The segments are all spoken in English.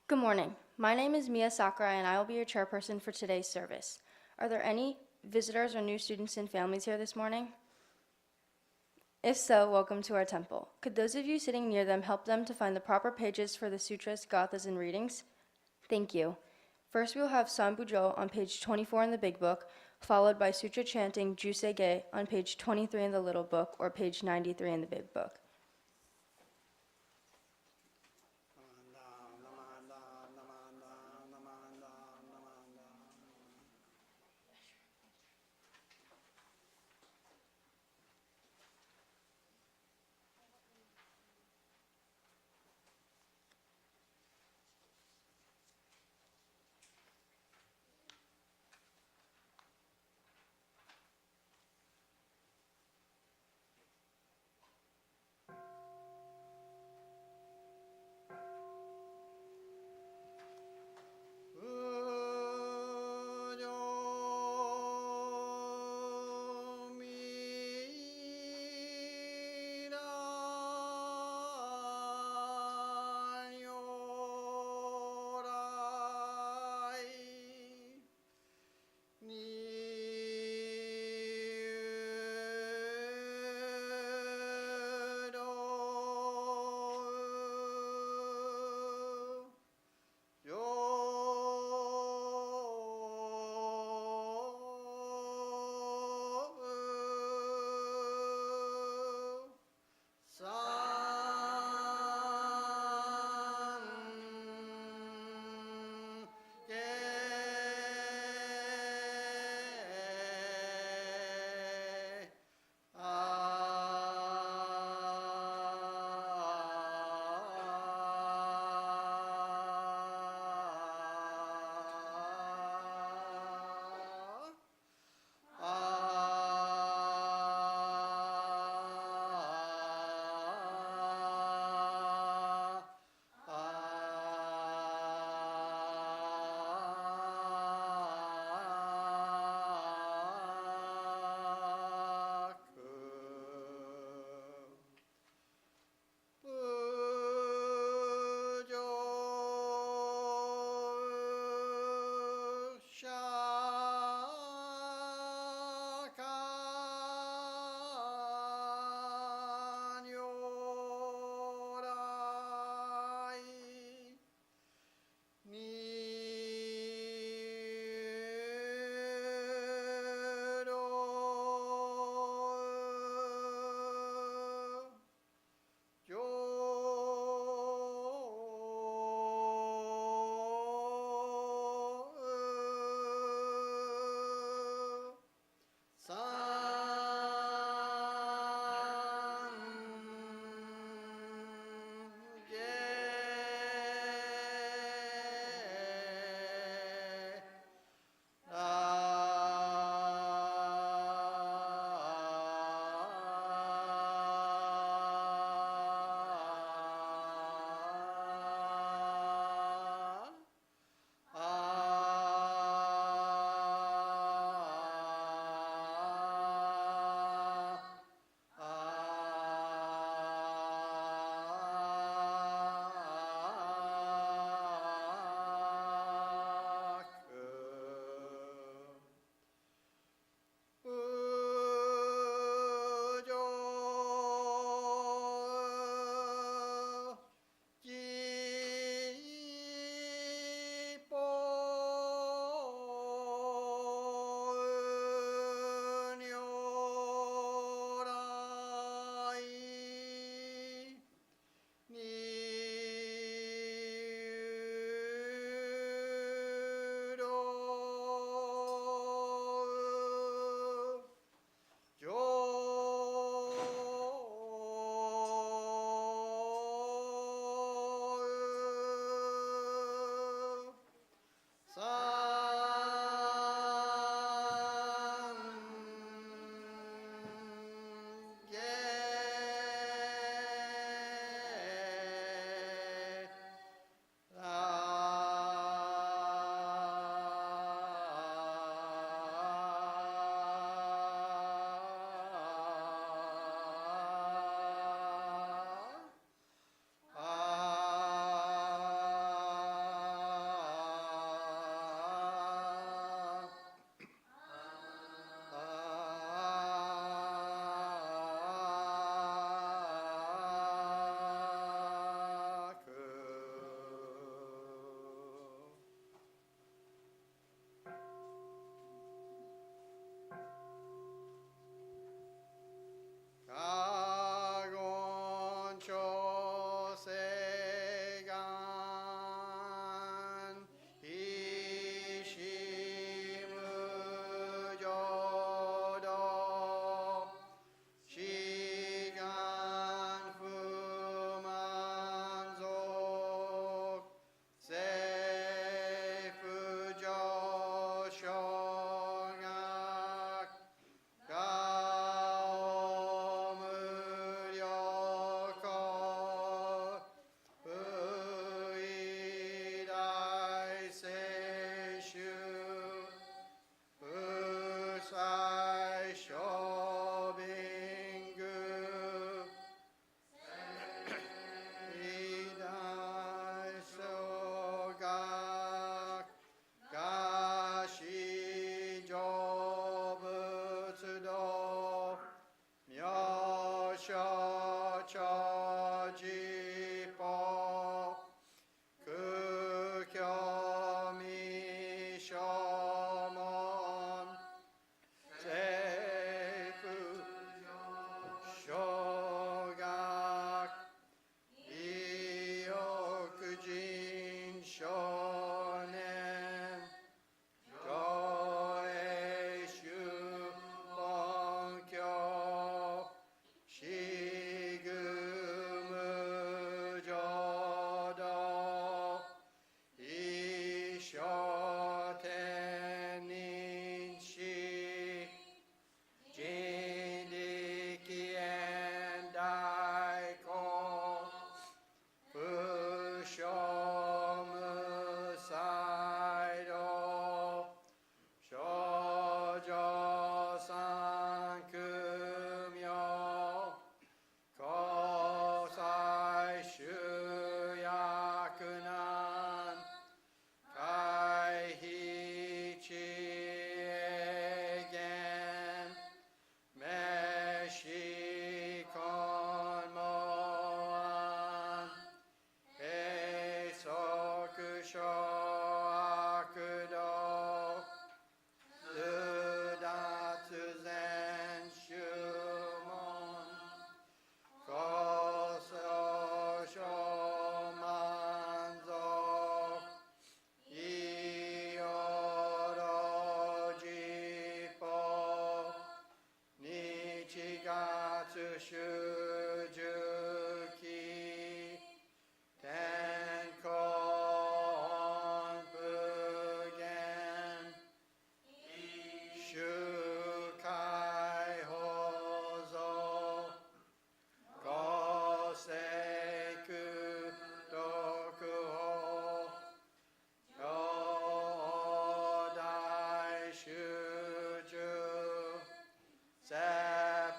Good morning. My name is Mia Sakurai and I will be your chairperson for today's service. Are there any visitors or new students and families here this morning? If so, welcome to our temple. Could those of you sitting near them help them to find the proper pages for the sutras, gathas, and readings? Thank you. First, we will have Sanbujo on page 24 in the Big Book, followed by sutra chanting Jusei on page 23 in the Little Book or page 93 in the Big Book.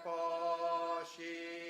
Seposhi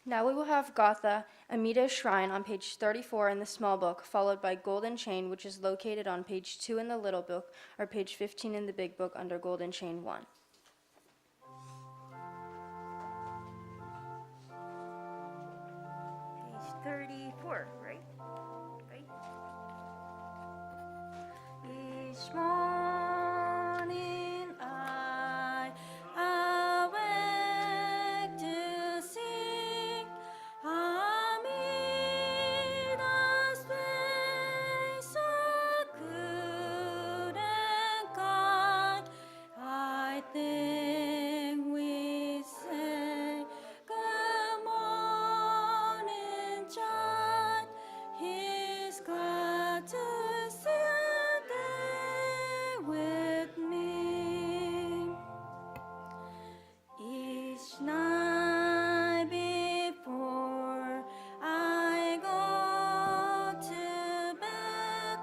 Now we will have Gotha Amida Shrine on page 34 in the small book, followed by Golden Chain, which is located on page 2 in the little book, or page 15 in the big book under Golden Chain 1. Page 34, right? Each morning I awake to sing Amida's ways are good and kind. I think we say good morning, John. He's glad to see you with me. Each night before I go to bed,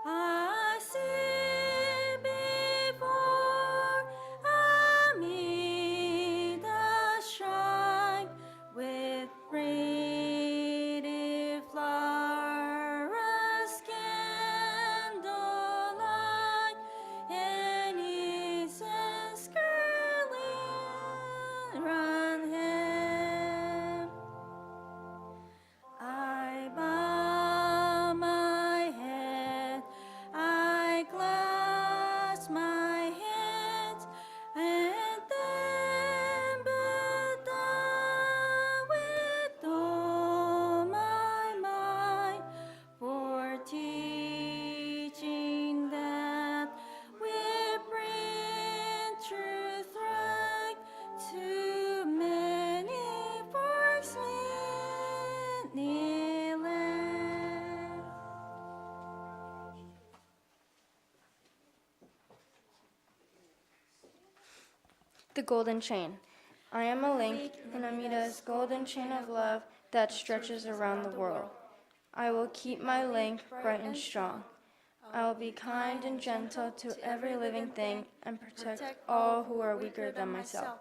I sit before Amida's shrine with pretty flowers, candlelight, and incense curling round him. I bow my head, I clasp my hands, and then bow down with all my might for teaching that we bring truth right to many folks kneeling. The Golden Chain. I am a link in Amida's golden chain of love that stretches around the world. I will keep my link bright and strong. I will be kind and gentle to every living thing and protect all who are weaker than myself.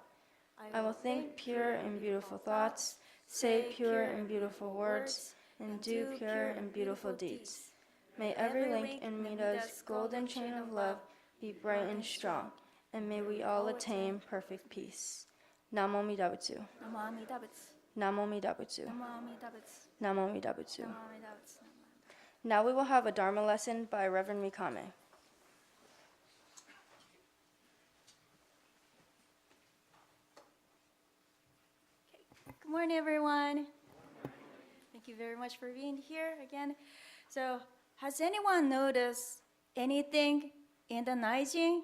I will think pure and beautiful thoughts, say pure and beautiful words, and do pure and beautiful deeds. May every link in Amida's golden chain of love be bright and strong, and may we all attain perfect peace. Namo Amida Butsu. Namo Amida Butsu. Namo Amida Butsu. Namo Amida Butsu. Namo Amida Butsu. Namo Amida Butsu. Now we will have a Dharma lesson by Reverend Mikame. Good morning, everyone. Thank you very much for being here again. So, has anyone noticed anything in the Naijin?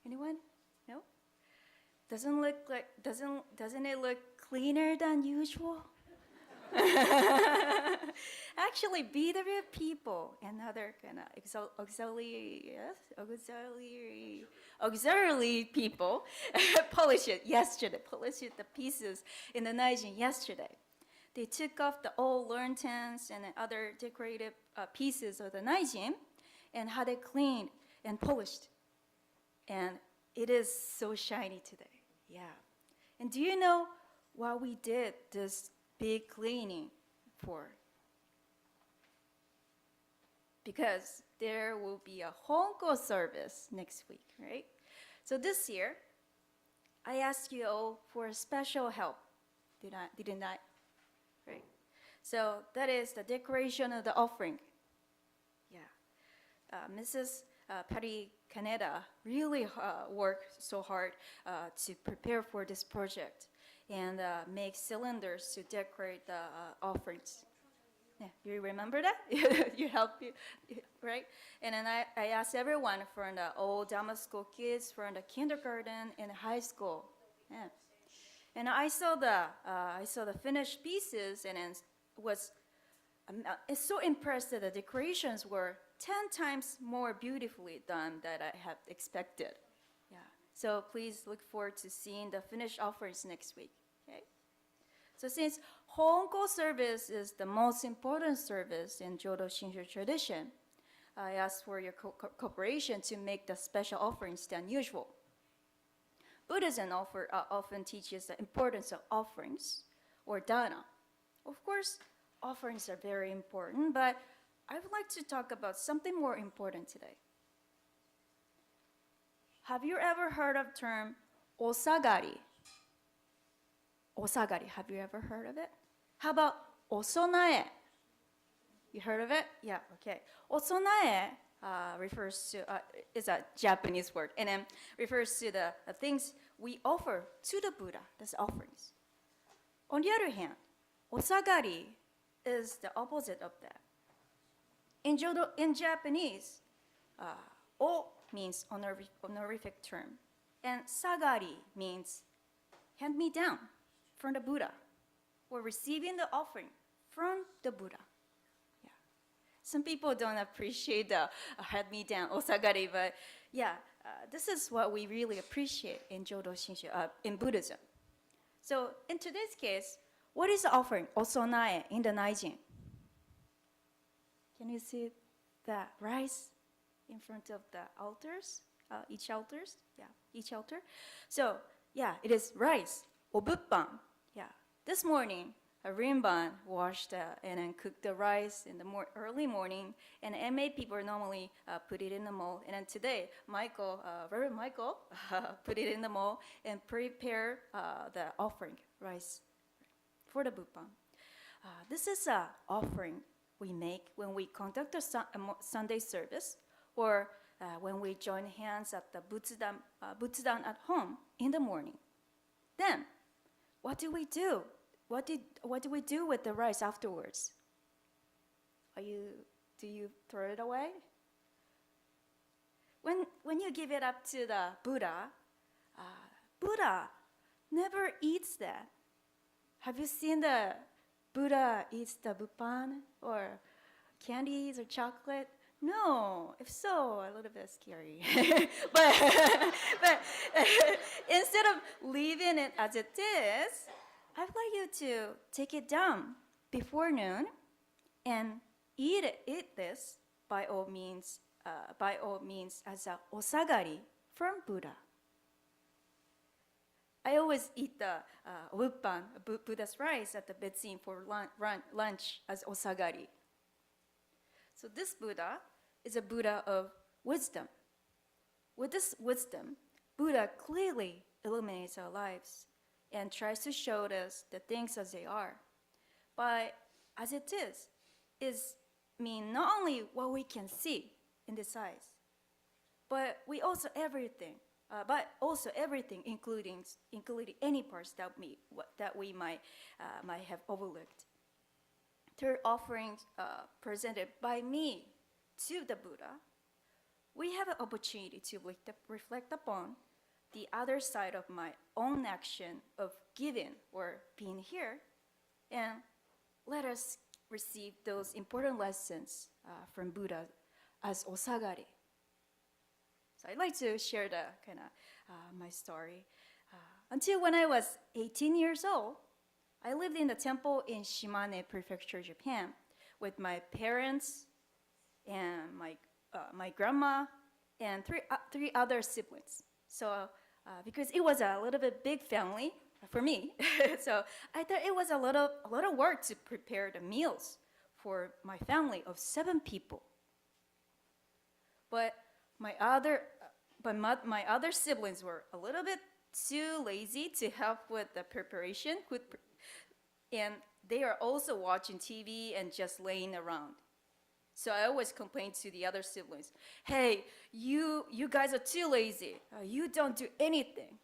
Anyone? No? Doesn't it look cleaner than usual? Actually, BW people and other kind of auxiliary people polished the pieces in the Naijin yesterday. They took off the old lanterns and other decorative pieces of the Naijin and had it cleaned and polished. And it is so shiny today. Yeah. And do you know what we did this big cleaning for? Because there will be a Honko service next week, right? So this year, I asked you all for special help. Didn't I? Right. So that is the decoration of the offering. Yeah. Mrs. Patty Caneda really worked so hard to prepare for this project and make cylinders to decorate the offerings. Yeah, you remember that? You helped me, right? And then I asked everyone from the old Dhamma school kids, from the kindergarten and high school. Yeah. And I saw the finished pieces, and it was so impressed that the decorations were 10 times more beautifully done than I had expected. Yeah. So please look forward to seeing the finished offerings next week. Okay. So since Honko service is the most important service in Jodo Shinshu tradition, I ask for your cooperation to make the special offerings than usual. Buddhism often teaches the importance of offerings or dana. Of course, offerings are very important, but I would like to talk about something more important today. Have you ever heard of term osagari? Osagari, have you ever heard of it? How about osonae? You heard of it? Yeah, okay. Osonae refers to, is a Japanese word, and then refers to the things we offer to the Buddha, that's offerings. On the other hand, osagari is the opposite of that. In Japanese, o means honorific term, and sagari means hand me down from the Buddha, or receiving the offering from the Buddha. Yeah. Some people don't appreciate the hand me down, osagari, but yeah, this is what we really appreciate in Jodo Shinshu, in Buddhism. So in today's case, what is the offering, osonae, in the Naijin? Can you see the rice in front of the altars? Each altars? Yeah, each altar. So, yeah, it is rice, obuppan. Yeah, this morning, a rinban washed and then cooked the rice in the early morning, and MA people normally put it in the mold. And then today, Reverend Michael, put it in the mold and prepare the offering rice for the buppan. This is an offering we make when we conduct a Sunday service, or when we join hands at the butsudan at home in the morning. Then, what do we do? What do we do with the rice afterwards? Do you throw it away? When you give it up to the Buddha, Buddha never eats that. Have you seen the Buddha eats the buppan or candies or chocolate? No. If so, a little bit scary. but instead of leaving it as it is, I'd like you to take it down before noon and eat this by all means as a osagari from Buddha. I always eat the obuppan, Buddha's rice, at the bedseen for lunch as osagari. So this Buddha is a Buddha of wisdom. With this wisdom, Buddha clearly illuminates our lives and tries to show us the things as they are. But as it is mean not only what we can see in this eyes, but also everything, including any parts that we might have overlooked. Through offerings presented by me to the Buddha, we have an opportunity to reflect upon the other side of my own action of giving or being here, and let us receive those important lessons from Buddha as osagari. So I'd like to share the my story. Until when I was 18 years old, I lived in the temple in Shimane Prefecture, Japan, with my parents and my grandma and three other siblings. So because it was a little bit big family for me, so I thought it was a lot of work to prepare the meals for my family of 7 people. But my other siblings were a little bit too lazy to help with the preparation, and they are also watching TV and just laying around. So I always complained to the other siblings, hey, you guys are too lazy. You don't do anything.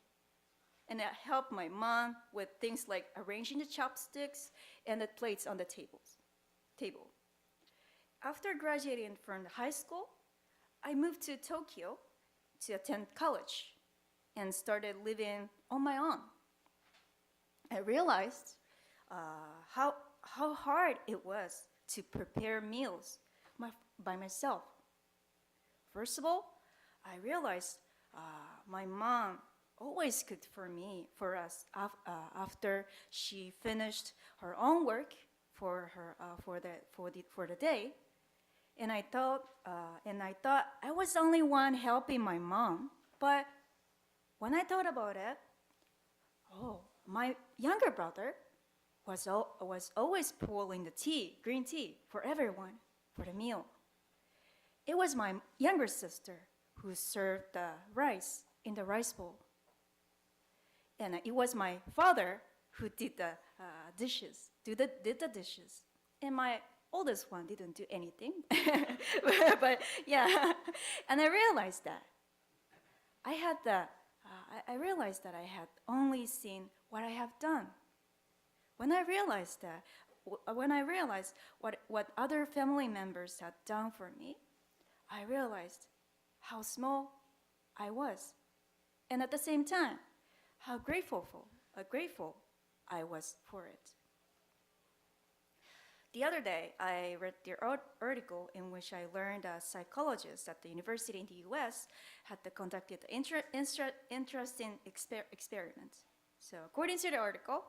And I helped my mom with things like arranging the chopsticks and the plates on the table. After graduating from high school, I moved to Tokyo to attend college and started living on my own. I realized how hard it was to prepare meals by myself. First of all, I realized my mom always cooked for us after she finished her own work for the day, and I thought I was the only one helping my mom, but when I thought about it, oh, my younger brother was always pouring the tea, green tea, for everyone for the meal. It was my younger sister who served the rice in the rice bowl. And it was my father who did the dishes, did the dishes. And my oldest one didn't do anything. But yeah, and I realized that I realized that I had only seen what I have done. When I realized what other family members had done for me, I realized how small I was, and at the same time, how grateful I was for it. The other day, I read the article in which I learned that psychologists at the university in the US had conducted an interesting experiment. So according to the article,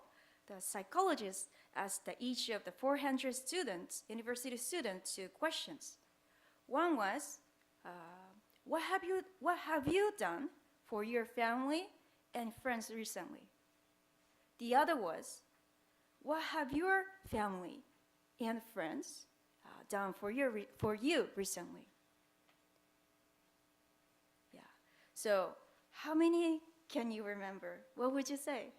the psychologists asked each of the 400 students, university students, two questions. One was, what have you done for your family and friends recently? The other was, what have your family and friends done for you recently? Yeah. So how many can you remember? What would you say?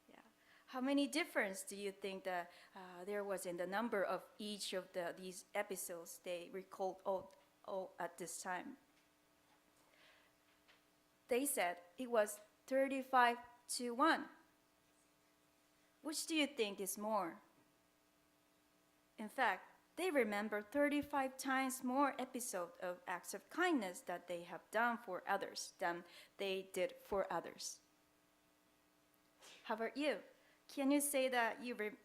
Yeah. How many difference do you think that there was in the number of each of these episodes they recalled all at this time? They said it was 35-1. Which do you think is more? In fact, they remember 35 times more episodes of acts of kindness that they have done for others than they did for others. How about you? Can you say that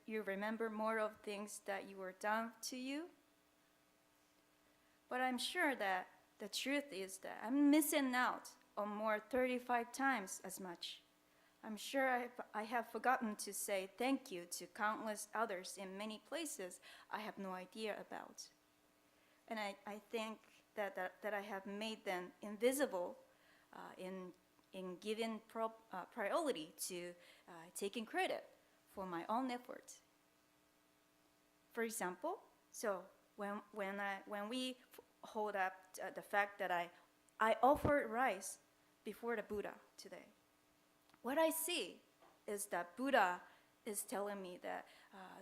you remember more of things that you were done to you? But I'm sure that the truth is that I'm missing out on more 35 times as much. I'm sure I have forgotten to say thank you to countless others in many places I have no idea about. And I think that I have made them invisible in giving priority to taking credit for my own effort. For example, so when we hold up the fact that I offered rice before the Buddha today, what I see is that Buddha is telling me that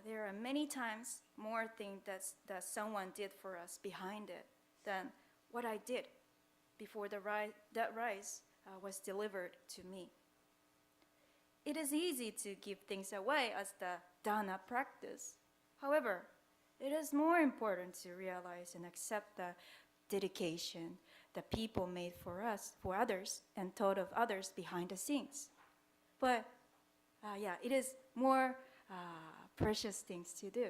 there are many times more things that someone did for us behind it than what I did before that rice was delivered to me. It is easy to give things away as the dana practice. However, it is more important to realize and accept the dedication that people made for us, for others, and thought of others behind the scenes. But yeah, it is more precious things to do.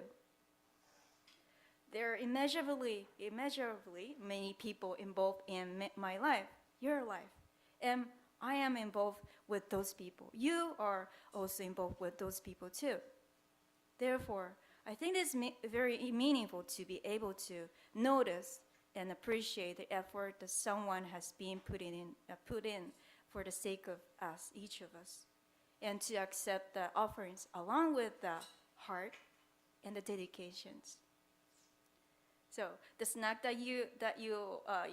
There are immeasurably many people involved in my life, your life, and I am involved with those people. You are also involved with those people too. Therefore, I think it's very meaningful to be able to notice and appreciate the effort that someone has been put in for the sake of us, each of us, and to accept the offerings along with the heart and the dedications. So the snack that you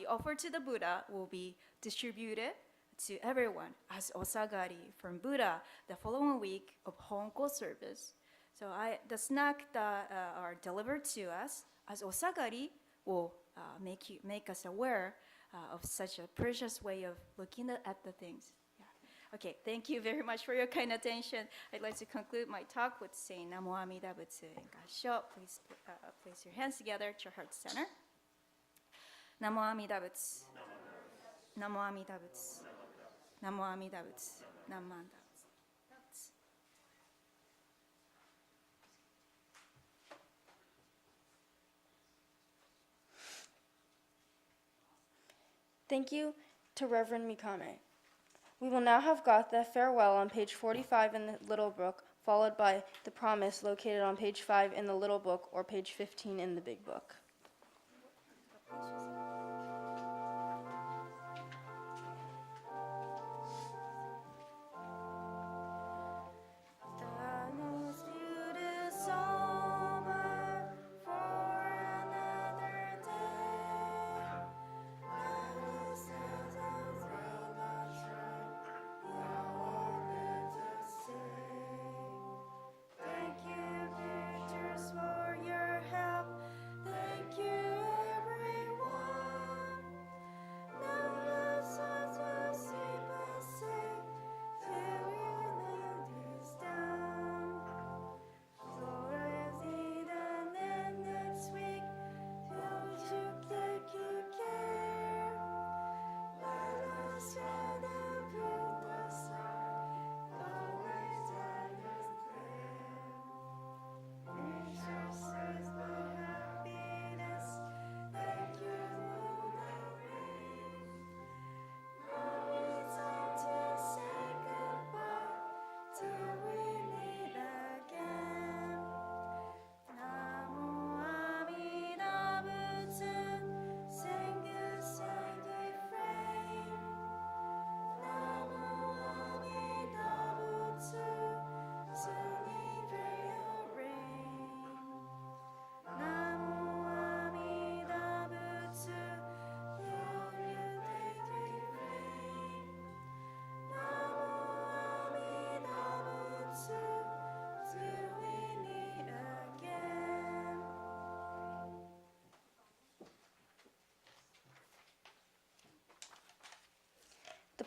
offer to the Buddha will be distributed to everyone as osagari from Buddha the following week of Honko service. So the snack that are delivered to us as osagari will make us aware of such a precious way of looking at the things. Okay, thank you very much for your kind attention. I'd like to conclude my talk with saying Namo Amida Butsu and Gasho. Please place your hands together at your heart center. Namo Amida Butsu. Namo Amida Butsu. Namo Amida Butsu. Namo Amida Butsu. Thank you to Reverend Mikame. We will now have got the farewell on page 45 in the Little Book, followed by the promise located on page 5 in the Little Book or page 15 in the Big Book.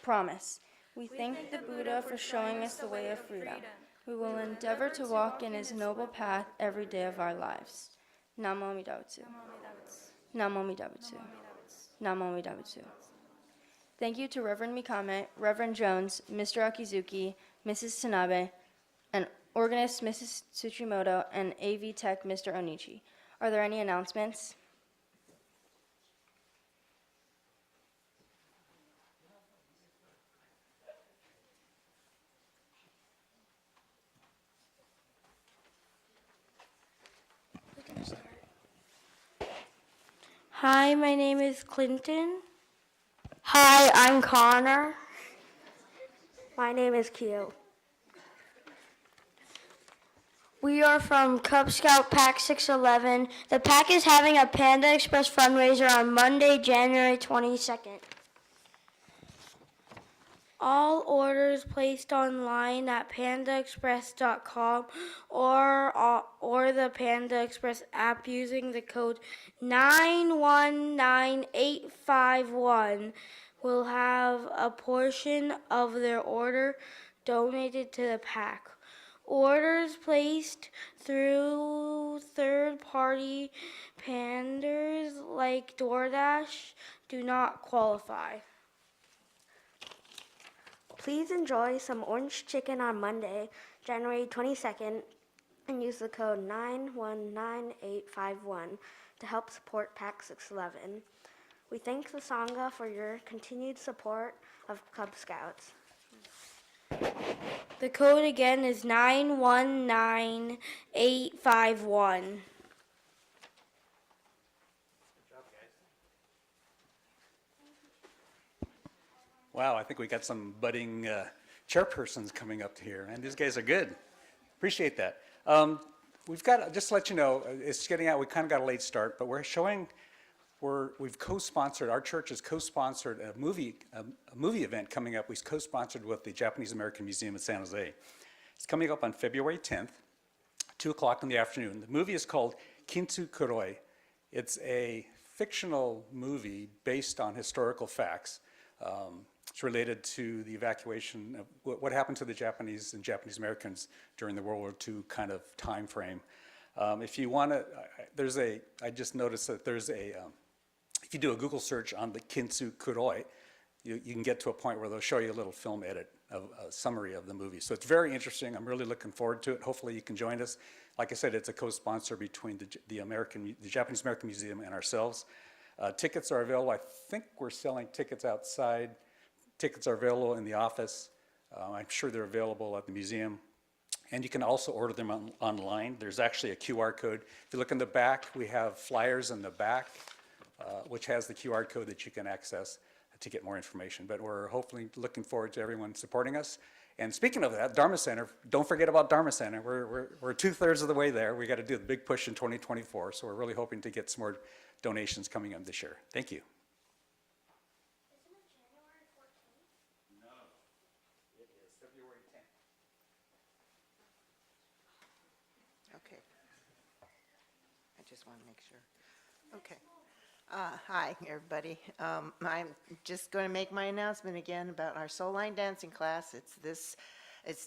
Promise. We thank the Buddha for showing us the way of freedom. We will endeavor to walk in his noble path every day of our lives. Namo Amida Butsu. Namo Amida Butsu. Namo Amida Butsu. Thank you to Reverend Mikame, Reverend Jones, Mr. Akizuki, Mrs. Tanabe, and organist Mrs. Tsuchimoto, and AV Tech Mr. Onichi. Are there any announcements? Hi, my name is Clinton. Hi, I'm Connor. My name is Keo. We are from Cub Scout Pack 611. The pack is having a Panda Express fundraiser on Monday, January 22nd. All orders placed online at pandaexpress.com or the Panda Express app using the code 919851 will have a portion of their order donated to the pack. Orders placed through third-party panders like DoorDash do not qualify. Please enjoy some orange chicken on Monday, January 22nd, and use the code 919851 to help support PAC 611. We thank the Sangha for your continued support of Cub Scouts. The code again is 919851. Wow, I think we got some budding chairpersons coming up here, and these guys are good. Appreciate that. We've got, just to let you know, it's getting out, we kind of got a late start, but we've co-sponsored, our church has co-sponsored a movie event coming up. We co-sponsored with the Japanese American Museum in San Jose. It's coming up on February 10th, 2 o'clock in the afternoon. The movie is called Kintsu Kuroi. It's a fictional movie based on historical facts. It's related to the evacuation of what happened to the Japanese and Japanese Americans during the World War II kind of time frame. If you want to, I just noticed that there's if you do a Google search on the Kintsu Kuroi, you can get to a point where they'll show you a little film edit of a summary of the movie. So it's very interesting. I'm really looking forward to it. Hopefully you can join us. Like I said, it's a co-sponsor between the Japanese American Museum and ourselves. Tickets are available. I think we're selling tickets outside. Tickets are available in the office. I'm sure they're available at the museum. And you can also order them online. There's actually a QR code. If you look in the back, we have flyers in the back, which has the QR code that you can access to get more information. But we're hopefully looking forward to everyone supporting us. And speaking of that, Dharma Center, don't forget about Dharma Center. We're 2/3 of the way there. We got to do the big push in 2024. So we're really hoping to get some more donations coming in this year. Thank you. Isn't it January 14th? No, it is February 10th. Okay. I just want to make sure. Okay. Hi, everybody. I'm just going to make my announcement again about our Soul Line dancing class. It's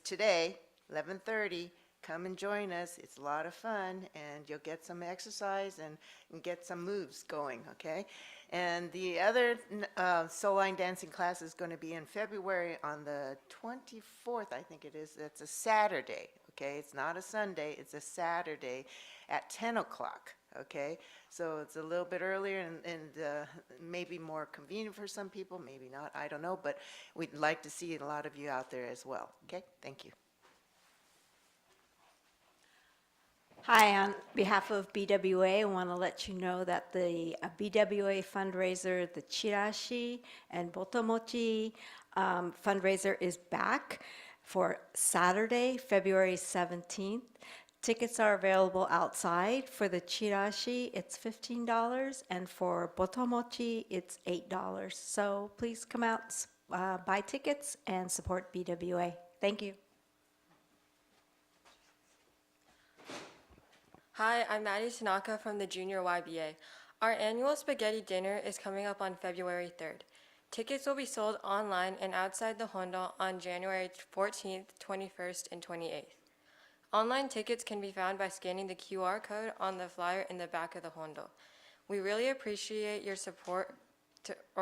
today, 11:30. Come and join us. It's a lot of fun, and you'll get some exercise and get some moves going, okay? And the other Soul Line dancing class is going to be in February on the 24th, I think it is. That's a Saturday, okay? It's not a Sunday. It's a Saturday at 10 o'clock, okay? So it's a little bit earlier and maybe more convenient for some people, maybe not, I don't know, but we'd like to see a lot of you out there as well, okay? Thank you. Hi, on behalf of BWA, I want to let you know that the BWA fundraiser, the Chirashi and Botomochi fundraiser is back for Saturday, February 17th. Tickets are available outside. For the Chirashi, it's $15, and for Botomochi, it's $8. So please come out, buy tickets, and support BWA. Thank you. Hi, I'm Maddie Tanaka from the Junior YBA. Our annual spaghetti dinner is coming up on February 3rd. Tickets will be sold online and outside the Hondo on January 14th, 21st, and 28th. Online tickets can be found by scanning the QR code on the flyer in the back of the Hondo. We really appreciate your support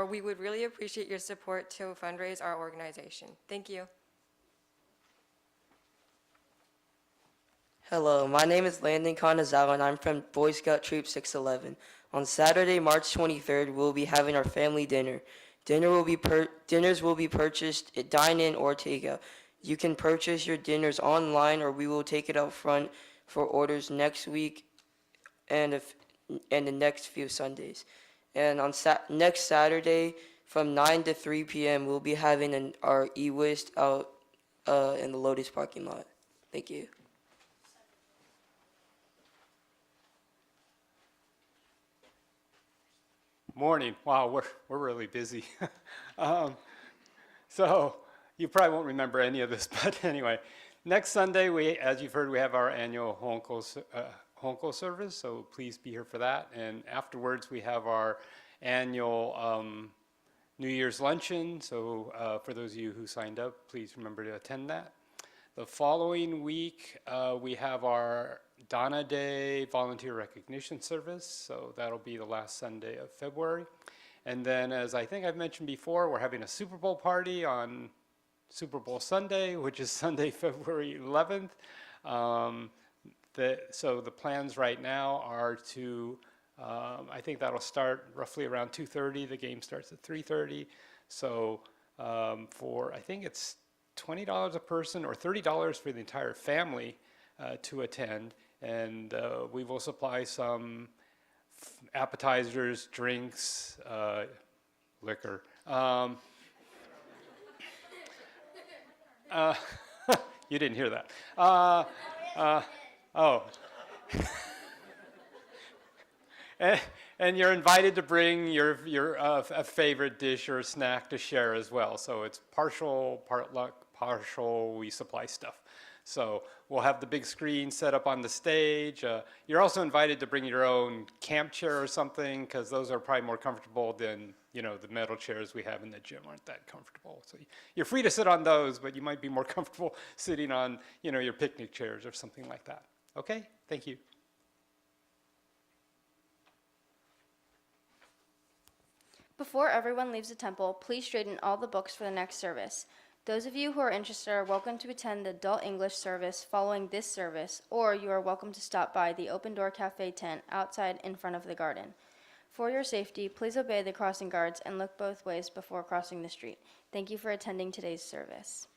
we would really appreciate your support to fundraise our organization. Thank you. Hello, my name is Landon Kanazawa and I'm from Boy Scout Troop 611. On Saturday, March 23rd, we'll be having our family dinner. Dinners will be purchased at dine-in or takeout. You can purchase your dinners online or we will take it out front for orders next week and the next few Sundays. And on next Saturday from 9 to 3 p.m. we'll be having our e-whist out in the Lotus parking lot. Thank you. Morning. Wow, we're really busy. So you probably won't remember any of this, but anyway, next Sunday, as you've heard, we have our annual Honko service, so please be here for that. And afterwards, we have our annual New Year's luncheon, so for those of you who signed up, please remember to attend that. The following week, we have our Dana Day Volunteer Recognition Service, so that'll be the last Sunday of February. And then, as I think I've mentioned before, we're having a Super Bowl party on Super Bowl Sunday, which is Sunday, February 11th. So the plans right now are to, I think that'll start roughly around 2:30. The game starts at 3:30. So I think it's $20 a person or $30 for the entire family to attend. And we will supply some appetizers, drinks, liquor. You didn't hear that. Oh. And you're invited to bring your a favorite dish or snack to share as well. So it's partial, part luck, partial, we supply stuff. So we'll have the big screen set up on the stage. You're also invited to bring your own camp chair or something, because those are probably more comfortable than, the metal chairs we have in the gym aren't that comfortable. So you're free to sit on those, but you might be more comfortable sitting on, your picnic chairs or something like that. Okay, thank you. Before everyone leaves the temple, please straighten all the books for the next service. Those of you who are interested are welcome to attend the adult English service following this service, or you are welcome to stop by the Open Door Cafe tent outside in front of the garden. For your safety, please obey the crossing guards and look both ways before crossing the street. Thank you for attending today's service.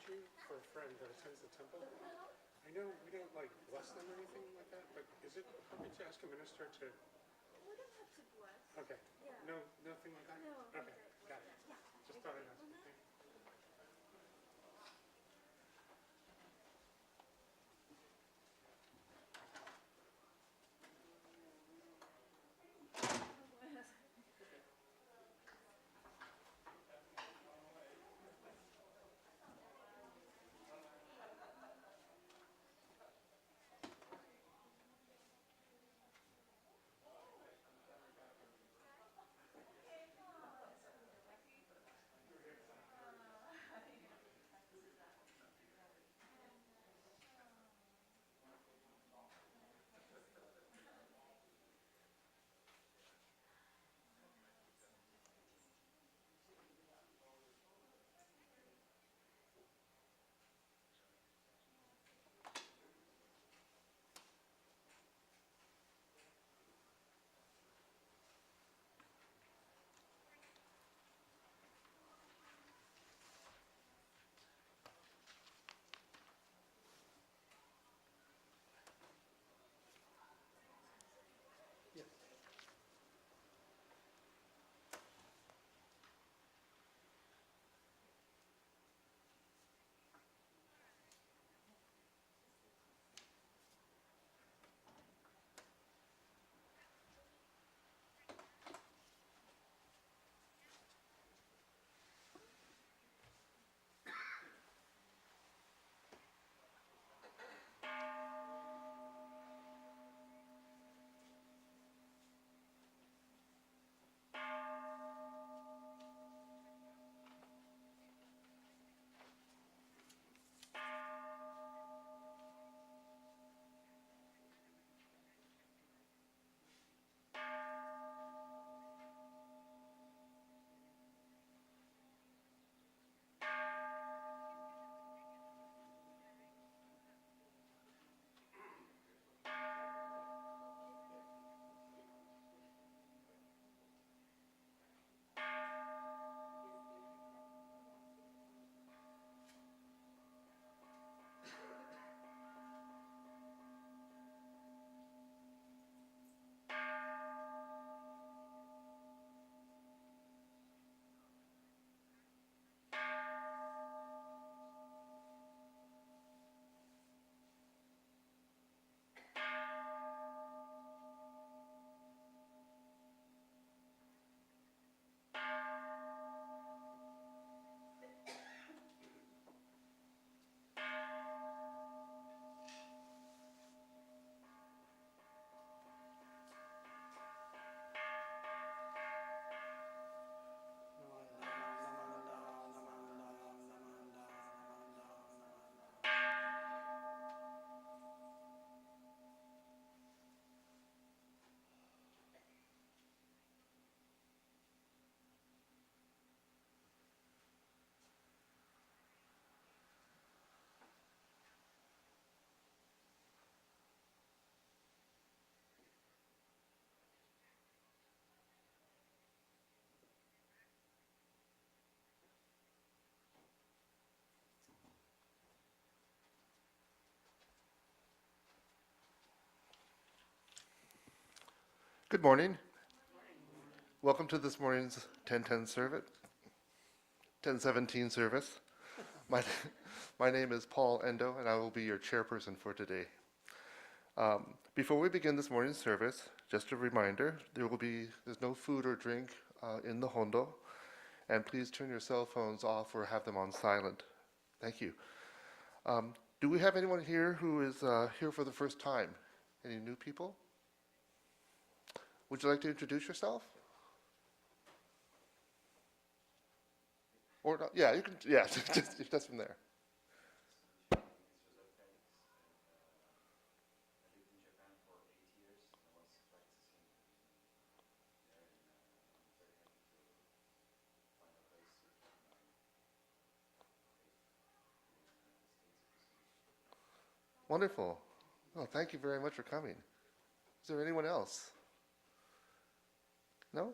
you for a friend that attends the temple. I know we don't like bless them or anything like that, but is it appropriate to ask a minister to? We don't have to bless. Okay. Yeah. No, nothing like that. No. Okay, got it. Yeah. Just thought I'd ask. Thank you. Good morning. Welcome to this morning's 10:10 service, 10:17 service. My, my name is Paul Endo, and I will be your chairperson for today. Before we begin this morning's service, just a reminder, there's no food or drink in the hondo, and please turn your cell phones off or have them on silent. Thank you. Do we have anyone here who is here for the first time? Any new people? Would you like to introduce yourself? Or not? Yeah, you can. Yeah, just from there. Wonderful. Well, thank you very much for coming. Is there anyone else? No?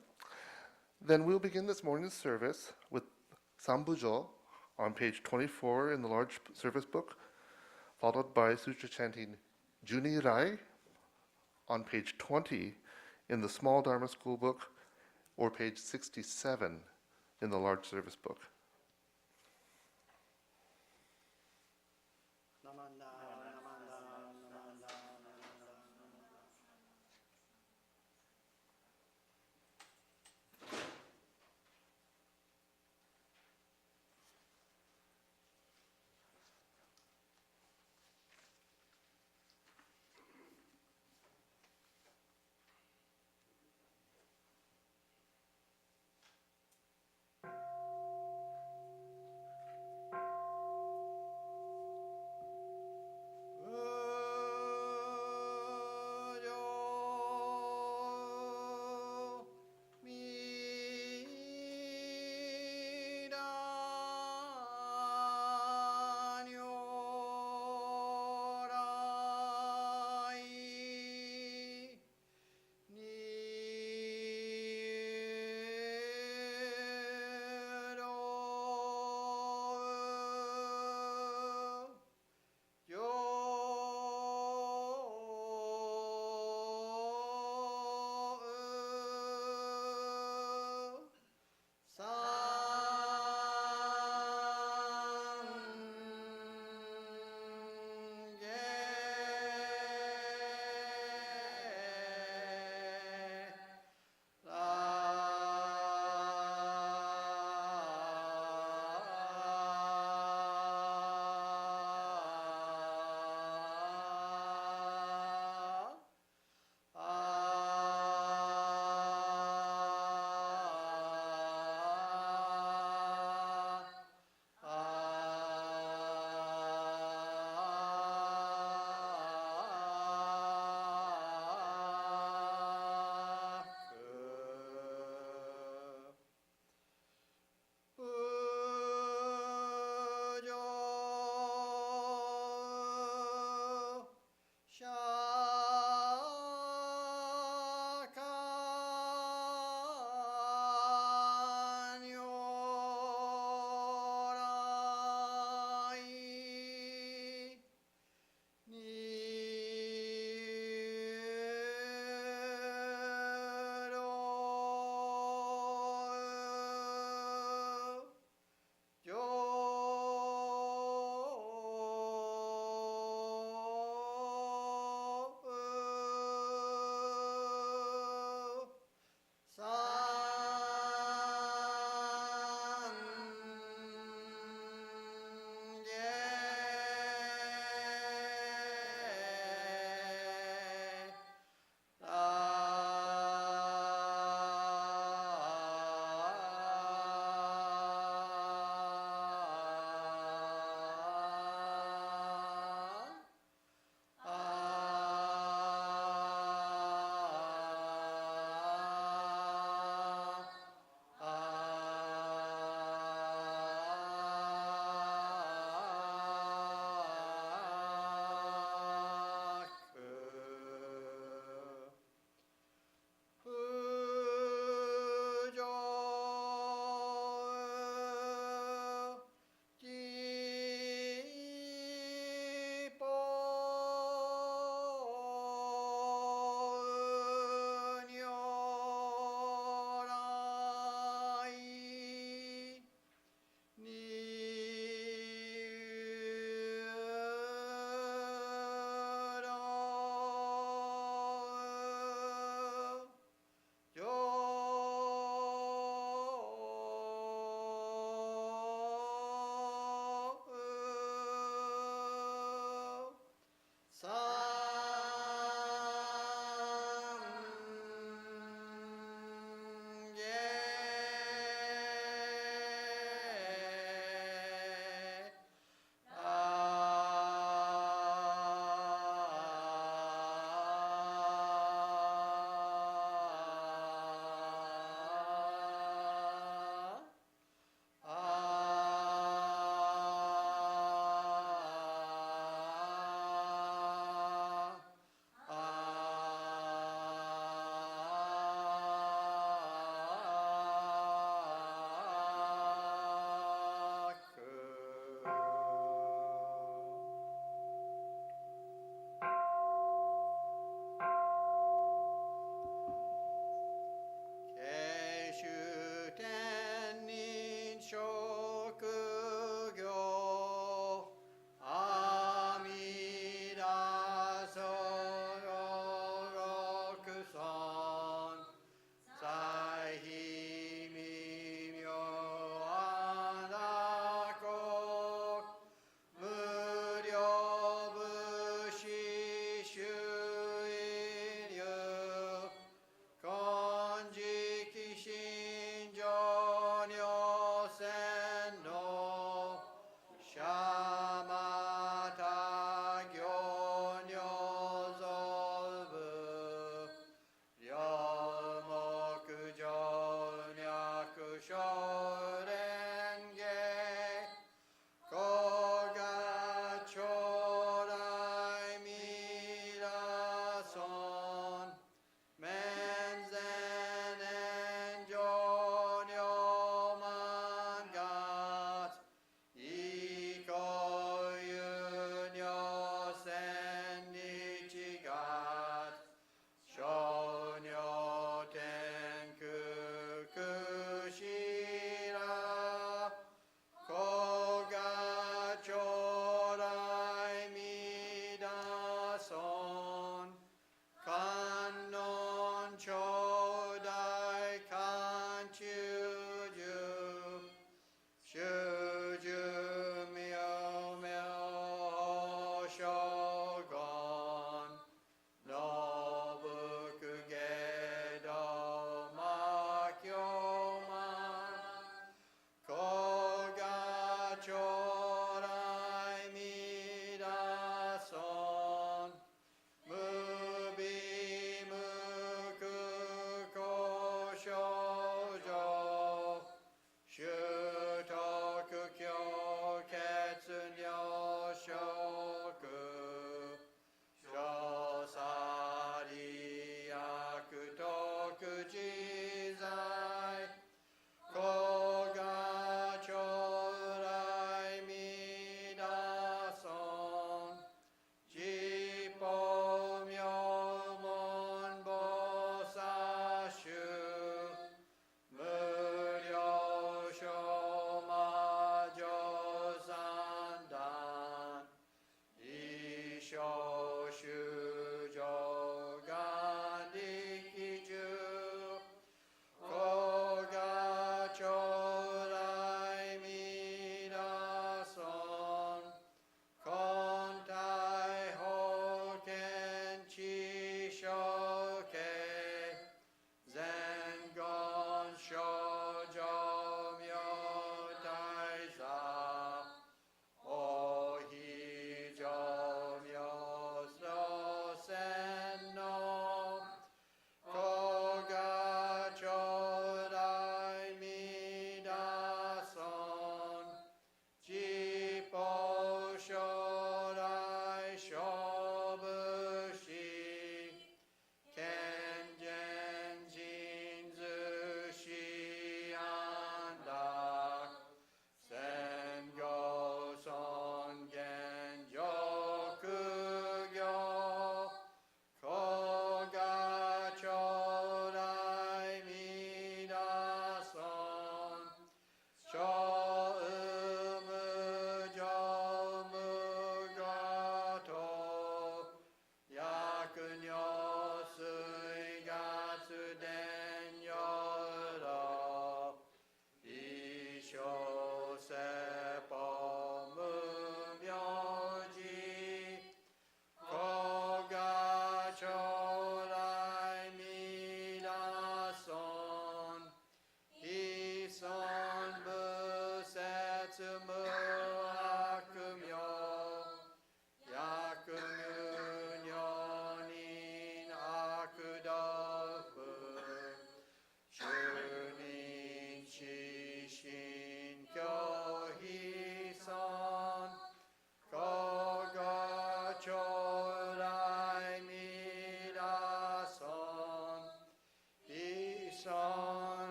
Then we'll begin this morning's service with Sambujo, on page 24 in the large service book, followed by sutra chanting Juni Rai on page 20 in the small Dharma school book, or page 67 in the large service book.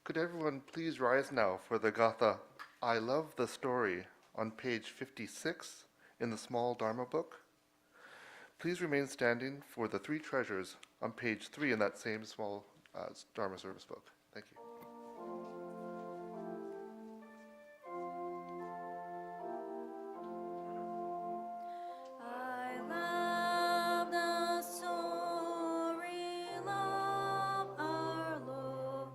Could everyone please rise now for the Gatha I Love the Story on page 56 in the small Dharma book? Please remain standing for the three treasures on page 3 in that same small Dharma service book. Thank you. I love the story, love our Lord.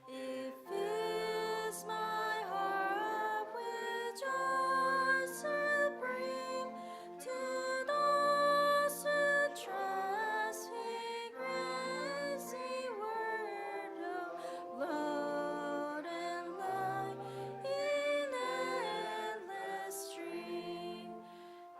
It fills my heart with joy supreme. To those who trust in grace, the word of Lord and light in endless stream.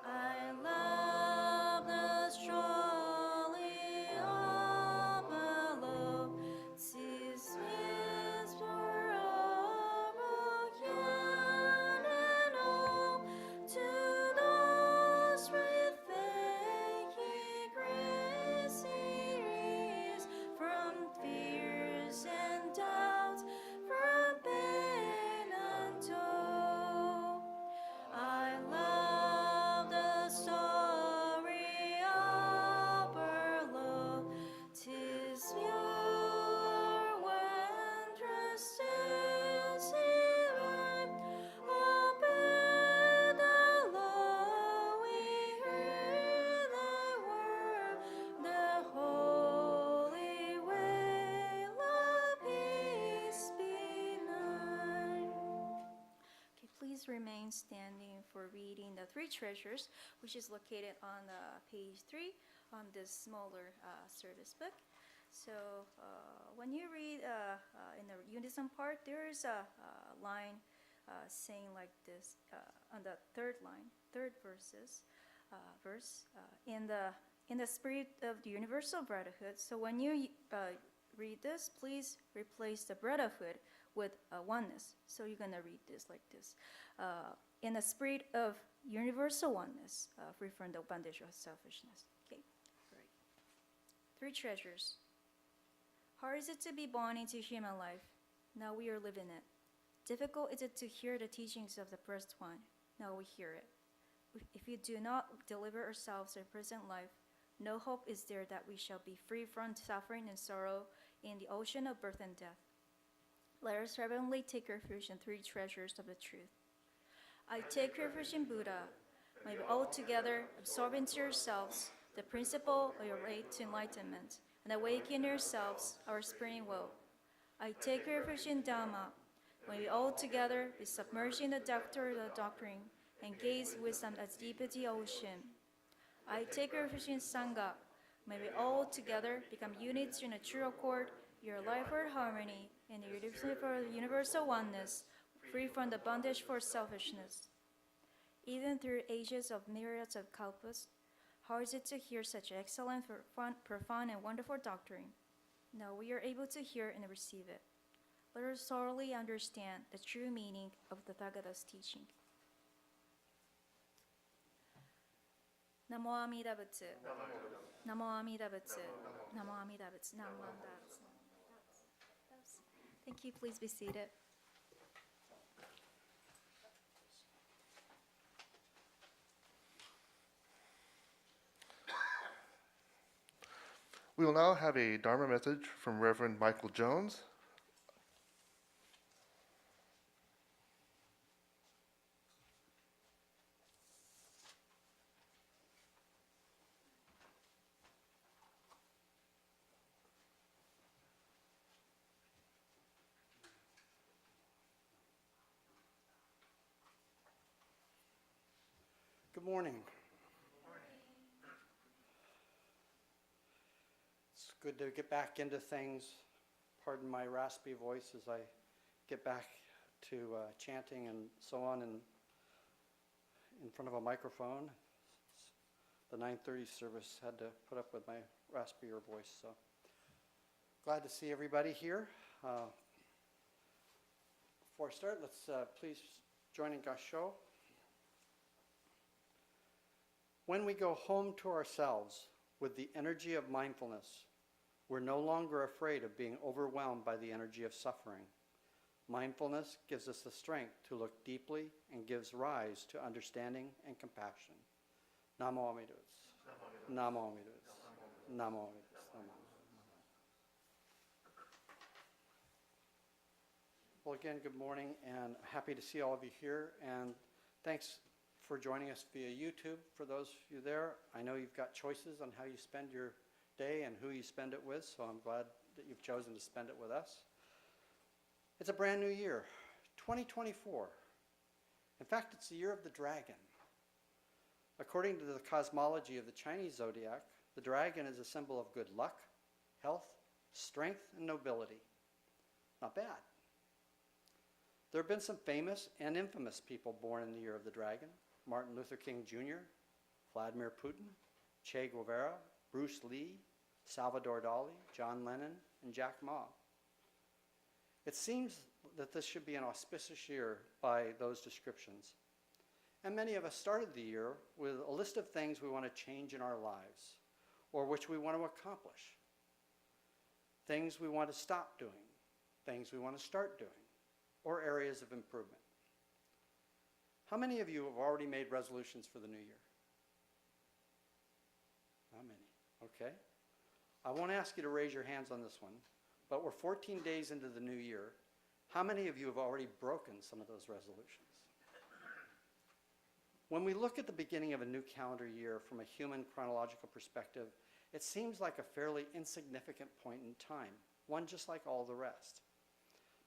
I love the strolling of a love, tis whisper of again and all. To those with faith he grace he is, from fears and doubts, from pain untold. I love the story of her love, 'tis pure when trust is in vain. Obey the law, we hear thy word, the holy way, let peace be nigh. Okay, please remain standing for reading the three treasures, which is located on page 3 on this smaller service book. So when you read in the unison part, there is a line saying like this on the third line, third verse, in the spirit of the universal brotherhood. So when you read this, please replace the brotherhood with oneness. So you're gonna read this like this: in the spirit of universal oneness, free from the bondage of selfishness. Okay, great. Three treasures. Hard is it to be born into human life? Now we are living it. Difficult is it to hear the teachings of the first one? Now we hear it. If we do not deliver ourselves in present life, no hope is there that we shall be free from suffering and sorrow in the ocean of birth and death. Let us reverently take refuge in three treasures of the truth. I take refuge in Buddha. May we all together absorb into yourselves the principle of your way to enlightenment and awaken in yourselves our spring will. I take refuge in Dhamma. May we all together be submerged in the depth of the doctrine and gaze wisdom as deep as the ocean. I take refuge in Sangha. May we all together become units in a true accord, your life-word harmony, and the universal oneness, free from the bondage for selfishness. Even through ages of myriads of kalpas, how is it to hear such excellent, profound, and wonderful doctrine? Now we are able to hear and receive it. Let us thoroughly understand the true meaning of the Tathagata's teaching. Namo Amida Butsu. Namo Amida Butsu. Namo Amida Butsu. Namo Amida Butsu. Thank you. Please be seated. We will now have a Dharma message from Reverend Michael Jones. Good morning. It's good to get back into things. Pardon my raspy voice as I get back to chanting and so on in front of a microphone. The 9:30 service had to put up with my raspier voice. So glad to see everybody here. Before I start, let's please join in Gasho. When we go home to ourselves with the energy of mindfulness, we're no longer afraid of being overwhelmed by the energy of suffering. Mindfulness gives us the strength to look deeply and gives rise to understanding and compassion. Namo Amida Butsu. Namo Amida Butsu. Namo Amida Butsu. Well, again, good morning, and happy to see all of you here, and thanks for joining us via YouTube. For those of you there, I know you've got choices on how you spend your day and who you spend it with, so I'm glad that you've chosen to spend it with us. It's a brand new year, 2024. In fact, it's the year of the dragon. According to the cosmology of the Chinese zodiac, the dragon is a symbol of good luck, health, strength, and nobility. Not bad. There have been some famous and infamous people born in the year of the dragon: Martin Luther King Jr., Vladimir Putin, Che Guevara, Bruce Lee, Salvador Dali, John Lennon, and Jack Ma. It seems that this should be an auspicious year by those descriptions. And many of us started the year with a list of things we want to change in our lives, or which we want to accomplish. Things we want to stop doing, things we want to start doing, or areas of improvement. How many of you have already made resolutions for the new year? Not many. Okay. I won't ask you to raise your hands on this one, but we're 14 days into the new year. How many of you have already broken some of those resolutions? When we look at the beginning of a new calendar year from a human chronological perspective, it seems like a fairly insignificant point in time, one just like all the rest.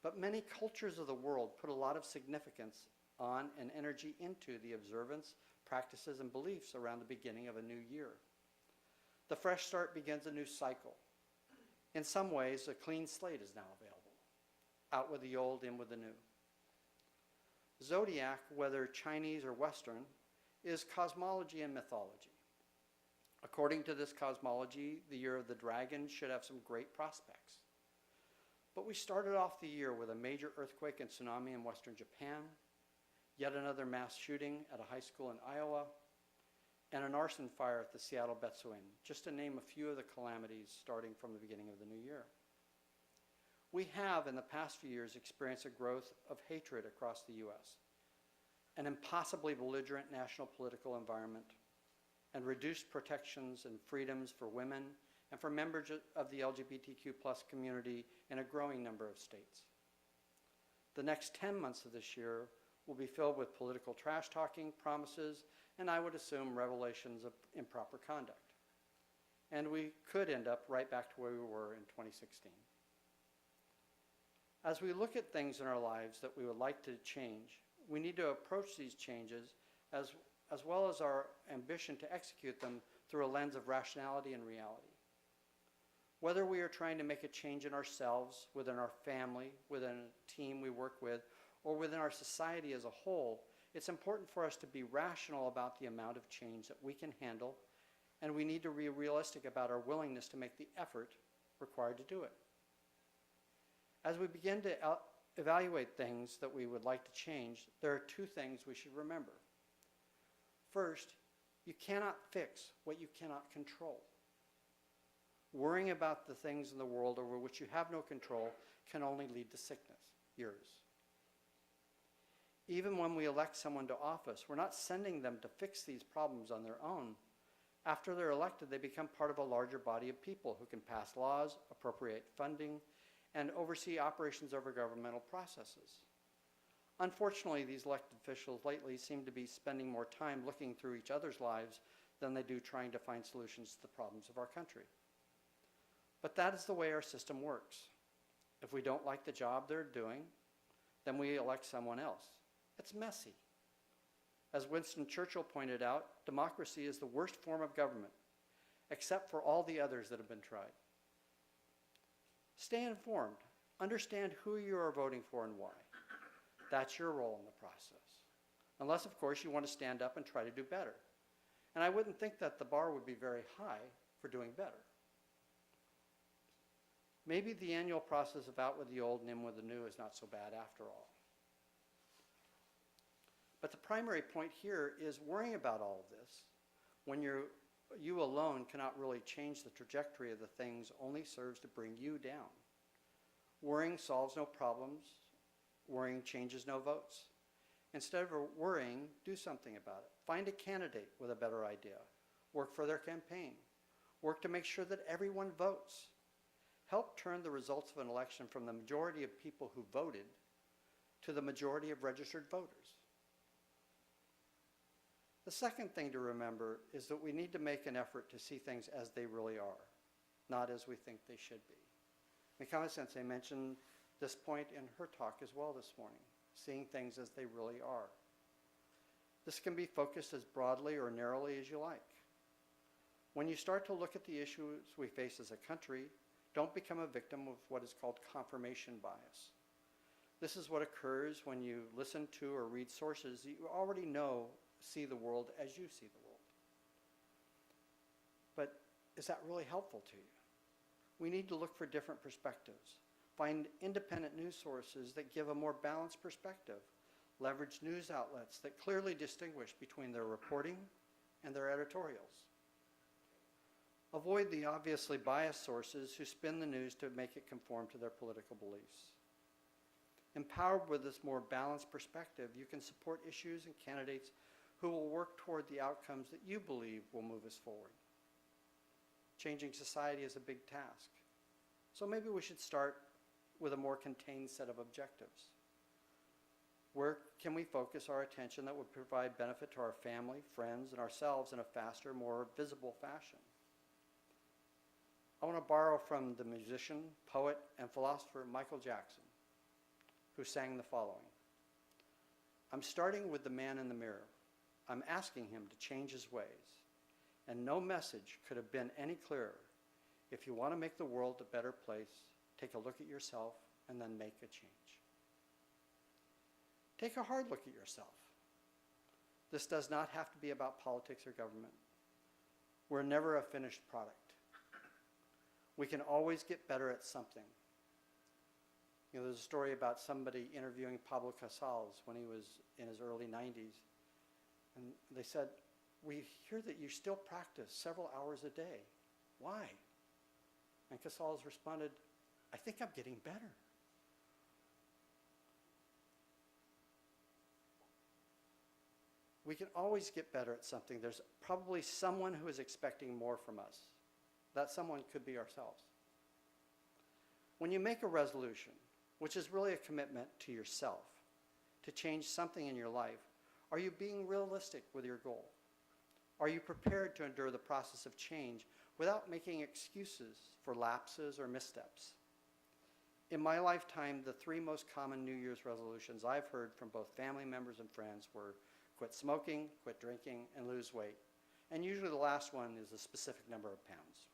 But many cultures of the world put a lot of significance on and energy into the observance, practices, and beliefs around the beginning of a new year. The fresh start begins a new cycle. In some ways, a clean slate is now available. Out with the old, in with the new. Zodiac, whether Chinese or Western, is cosmology and mythology. According to this cosmology, the year of the dragon should have some great prospects. But we started off the year with a major earthquake and tsunami in western Japan, yet another mass shooting at a high school in Iowa, and an arson fire at the Seattle Betsuin, just to name a few of the calamities starting from the beginning of the new year. We have, in the past few years, experienced a growth of hatred across the U.S., an impossibly belligerent national political environment, and reduced protections and freedoms for women and for members of the LGBTQ+ community in a growing number of states. The next 10 months of this year will be filled with political trash talking, promises, and I would assume revelations of improper conduct. And we could end up right back to where we were in 2016. As we look at things in our lives that we would like to change, we need to approach these changes as well as our ambition to execute them through a lens of rationality and reality. Whether we are trying to make a change in ourselves, within our family, within a team we work with, or within our society as a whole, it's important for us to be rational about the amount of change that we can handle, and we need to be realistic about our willingness to make the effort required to do it. As we begin to evaluate things that we would like to change, there are two things we should remember. First, you cannot fix what you cannot control. Worrying about the things in the world over which you have no control can only lead to sickness, yours. Even when we elect someone to office, we're not sending them to fix these problems on their own. After they're elected, they become part of a larger body of people who can pass laws, appropriate funding, and oversee operations over governmental processes. Unfortunately, these elected officials lately seem to be spending more time looking through each other's lives than they do trying to find solutions to the problems of our country. But that is the way our system works. If we don't like the job they're doing, then we elect someone else. It's messy. As Winston Churchill pointed out, democracy is the worst form of government, except for all the others that have been tried. Stay informed. Understand who you are voting for and why. That's your role in the process. Unless, of course, you want to stand up and try to do better. And I wouldn't think that the bar would be very high for doing better. Maybe the annual process of out with the old and in with the new is not so bad after all. But the primary point here is worrying about all of this when you alone cannot really change the trajectory of the things only serves to bring you down. Worrying solves no problems Worrying changes no votes. Instead of worrying, do something about it. Find a candidate with a better idea. Work for their campaign. Work to make sure that everyone votes. Help turn the results of an election from the majority of people who voted to the majority of registered voters. The second thing to remember is that we need to make an effort to see things as they really are, not as we think they should be. Mikami-sensei mentioned this point in her talk as well this morning, seeing things as they really are. This can be focused as broadly or narrowly as you like. When you start to look at the issues we face as a country, don't become a victim of what is called confirmation bias. This is what occurs when you listen to or read sources that you already know see the world as you see the world. But is that really helpful to you? We need to look for different perspectives. Find independent news sources that give a more balanced perspective. Leverage news outlets that clearly distinguish between their reporting and their editorials. Avoid the obviously biased sources who spin the news to make it conform to their political beliefs. Empowered with this more balanced perspective, you can support issues and candidates who will work toward the outcomes that you believe will move us forward. Changing society is a big task. So maybe we should start with a more contained set of objectives. Where can we focus our attention that would provide benefit to our family, friends, and ourselves in a faster, more visible fashion? I want to borrow from the musician, poet, and philosopher Michael Jackson, who sang the following. I'm starting with the man in the mirror. I'm asking him to change his ways. And no message could have been any clearer. If you want to make the world a better place, take a look at yourself and then make a change. Take a hard look at yourself. This does not have to be about politics or government. We're never a finished product. We can always get better at something. You know, there's a story about somebody interviewing Pablo Casals when he was in his early 90s. And they said, we hear that you still practice several hours a day. Why? And Casals responded, I think I'm getting better. We can always get better at something. There's probably someone who is expecting more from us. That someone could be ourselves. When you make a resolution, which is really a commitment to yourself, to change something in your life, are you being realistic with your goal? Are you prepared to endure the process of change without making excuses for lapses or missteps? In my lifetime, the 3 most common New Year's resolutions I've heard from both family members and friends were quit smoking, quit drinking, and lose weight. And usually the last one is a specific number of pounds.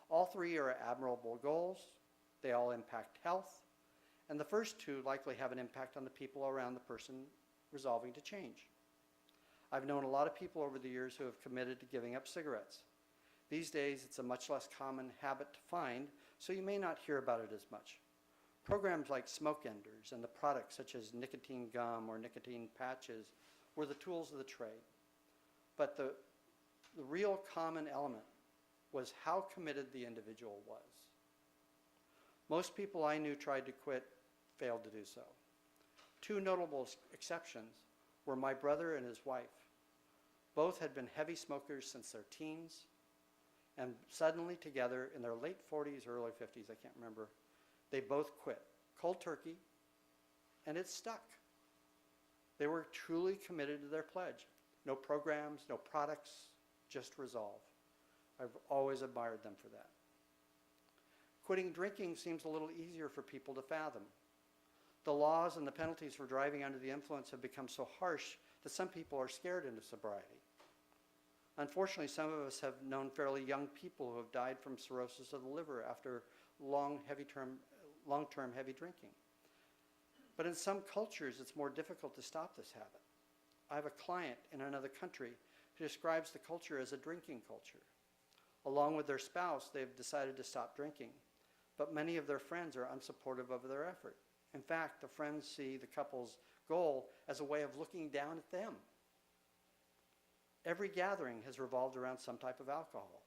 All 3 are admirable goals. They all impact health. And the first 2 likely have an impact on the people around the person resolving to change. I've known a lot of people over the years who have committed to giving up cigarettes. These days, it's a much less common habit to find, so you may not hear about it as much. Programs like smoke enders and the products such as nicotine gum or nicotine patches were the tools of the trade. But the real common element was how committed the individual was. Most people I knew tried to quit, failed to do so. 2 notable exceptions were my brother and his wife. Both had been heavy smokers since their teens, and suddenly together in their late 40s, early 50s, I can't remember, they both quit, cold turkey, and it stuck. They were truly committed to their pledge. No programs, no products, just resolve. I've always admired them for that. Quitting drinking seems a little easier for people to fathom. The laws and the penalties for driving under the influence have become so harsh that some people are scared into sobriety. Unfortunately, some of us have known fairly young people who have died from cirrhosis of the liver after long-term heavy drinking. But in some cultures, it's more difficult to stop this habit. I have a client in another country who describes the culture as a drinking culture. Along with their spouse, they've decided to stop drinking, but many of their friends are unsupportive of their effort. In fact, the friends see the couple's goal as a way of looking down at them. Every gathering has revolved around some type of alcohol.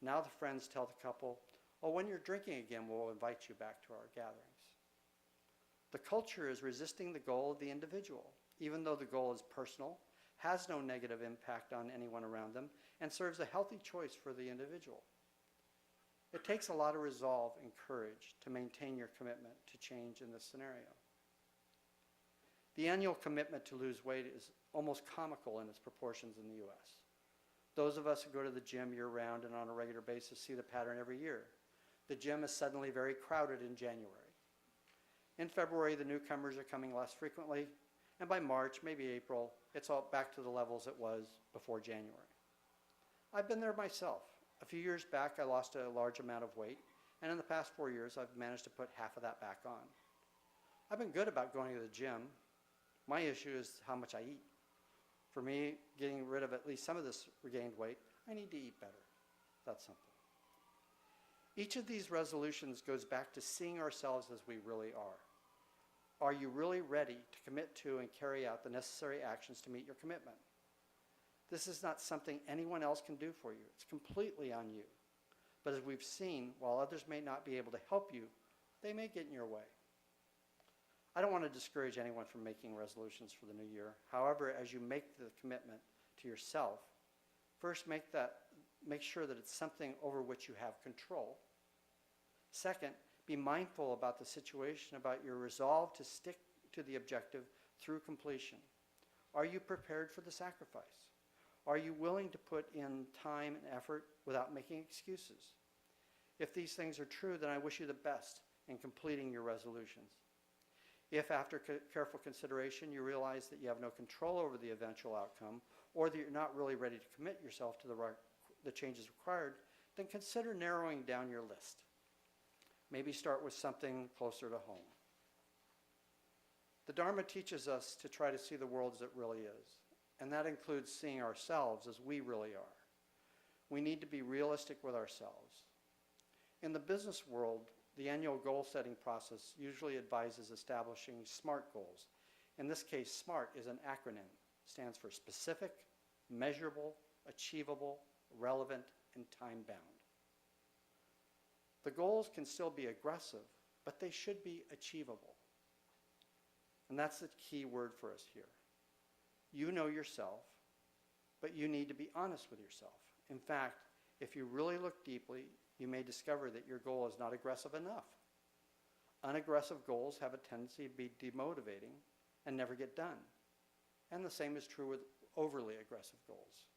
Now the friends tell the couple, oh, when you're drinking again, we'll invite you back to our gatherings. The culture is resisting the goal of the individual, even though the goal is personal, has no negative impact on anyone around them, and serves a healthy choice for the individual. It takes a lot of resolve and courage to maintain your commitment to change in this scenario. The annual commitment to lose weight is almost comical in its proportions in the US. Those of us who go to the gym year-round and on a regular basis see the pattern every year. The gym is suddenly very crowded in January. In February, the newcomers are coming less frequently, and by March, maybe April, it's all back to the levels it was before January. I've been there myself. A few years back, I lost a large amount of weight, and in the past 4 years, I've managed to put half of that back on. I've been good about going to the gym. My issue is how much I eat. For me, getting rid of at least some of this regained weight, I need to eat better. That's simple. Each of these resolutions goes back to seeing ourselves as we really are. Are you really ready to commit to and carry out the necessary actions to meet your commitment? This is not something anyone else can do for you. It's completely on you. But as we've seen, while others may not be able to help you, they may get in your way. I don't want to discourage anyone from making resolutions for the new year. However, as you make the commitment to yourself, first make sure that it's something over which you have control. Second, be mindful about the situation, about your resolve to stick to the objective through completion. Are you prepared for the sacrifice? Are you willing to put in time and effort without making excuses? If these things are true, then I wish you the best in completing your resolutions. If after careful consideration you realize that you have no control over the eventual outcome, or that you're not really ready to commit yourself to the changes required, then consider narrowing down your list. Maybe start with something closer to home. The Dharma teaches us to try to see the world as it really is, and that includes seeing ourselves as we really are. We need to be realistic with ourselves. In the business world, the annual goal-setting process usually advises establishing SMART goals. In this case, SMART is an acronym. It stands for specific, measurable, achievable, relevant, and time-bound. The goals can still be aggressive, but they should be achievable. And that's the key word for us here. You know yourself, but you need to be honest with yourself. In fact, if you really look deeply, you may discover that your goal is not aggressive enough. Unaggressive goals have a tendency to be demotivating and never get done. And the same is true with overly aggressive goals.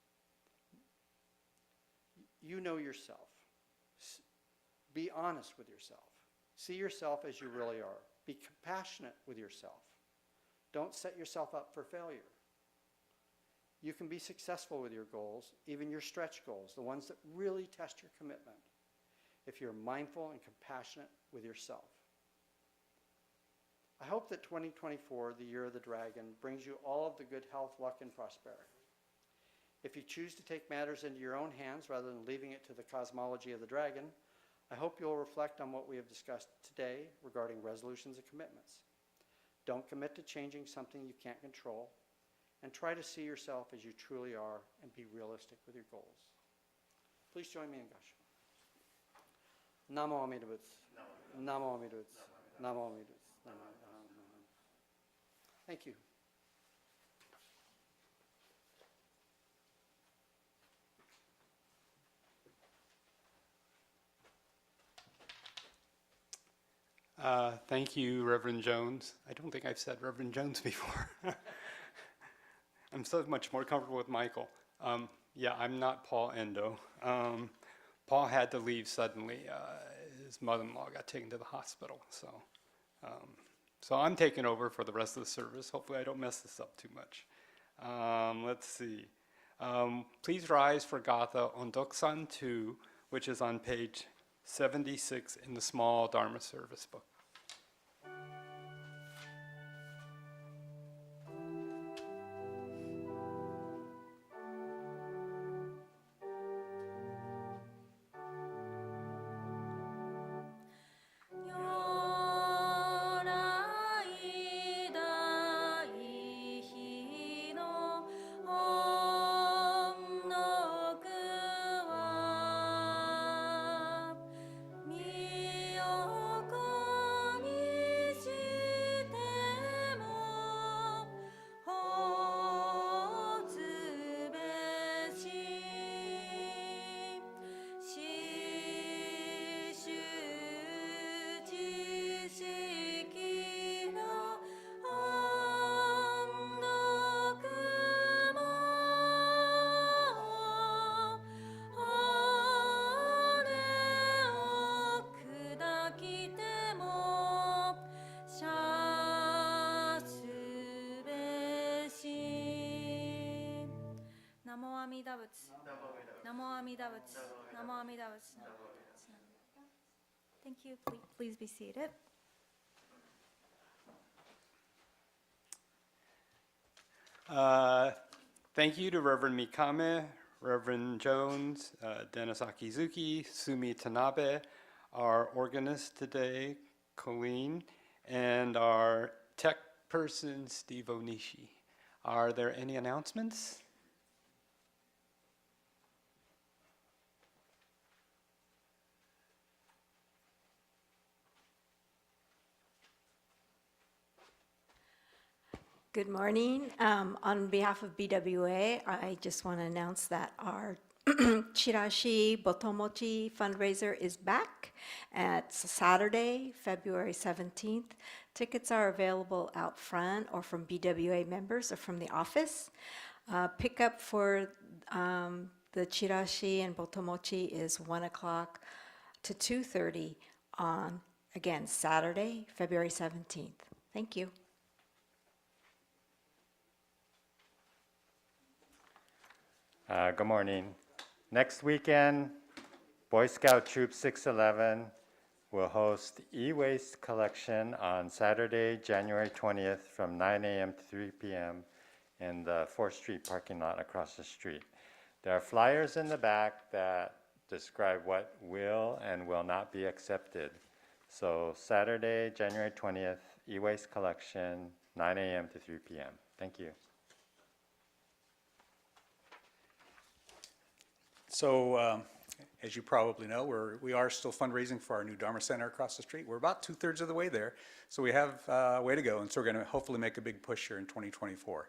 You know yourself. Be honest with yourself. See yourself as you really are. Be compassionate with yourself. Don't set yourself up for failure. You can be successful with your goals, even your stretch goals, the ones that really test your commitment, if you're mindful and compassionate with yourself. I hope that 2024, the year of the dragon, brings you all of the good health, luck, and prosperity. If you choose to take matters into your own hands rather than leaving it to the cosmology of the dragon, I hope you'll reflect on what we have discussed today regarding resolutions and commitments. Don't commit to changing something you can't control, and try to see yourself as you truly are and be realistic with your goals. Please join me in Gassho. Namo Amida Butsu. Namo Amida Butsu. Namo Amida Butsu. Thank you. Thank you, Reverend Jones. I don't think I've said Reverend Jones before. I'm so much more comfortable with Michael. Yeah, I'm not Paul Endo. Paul had to leave suddenly. His mother-in-law got taken to the hospital. So I'm taking over for the rest of the service. Hopefully I don't mess this up too much. Let's see. Please rise for Gatha Ondoksan 2, which is on page 76 in the small Dharma service book. Miyoko Amida Butsu. Namo Amida Butsu. Namo Amida Butsu. Thank you. Please be seated. Thank you to Reverend Mikame, Reverend Jones, Dennis Akizuki, Sumi Tanabe, our organist today, Colleen, and our tech person, Steve Onishi. Are there any announcements? Good morning. On behalf of BWA, I just want to announce that our Chirashi Botomochi fundraiser is back at Saturday, February 17th. Tickets are available out front or from BWA members or from the office. Pickup for the Chirashi and Botomochi is 1 o'clock to 2:30 on, again, Saturday, February 17th. Thank you. Good morning. Next weekend, Boy Scout Troop 611 will host e-waste collection on Saturday, January 20th from 9 a.m. to 3 p.m. in the 4th Street parking lot across the street. There are flyers in the back that describe what will and will not be accepted. So Saturday, January 20th, e-waste collection, 9 a.m. to 3 p.m. Thank you. So, as you probably know, we are still fundraising for our new Dharma Center across the street. We're about 2/3 of the way there, so we have a way to go, and so we're going to hopefully make a big push here in 2024.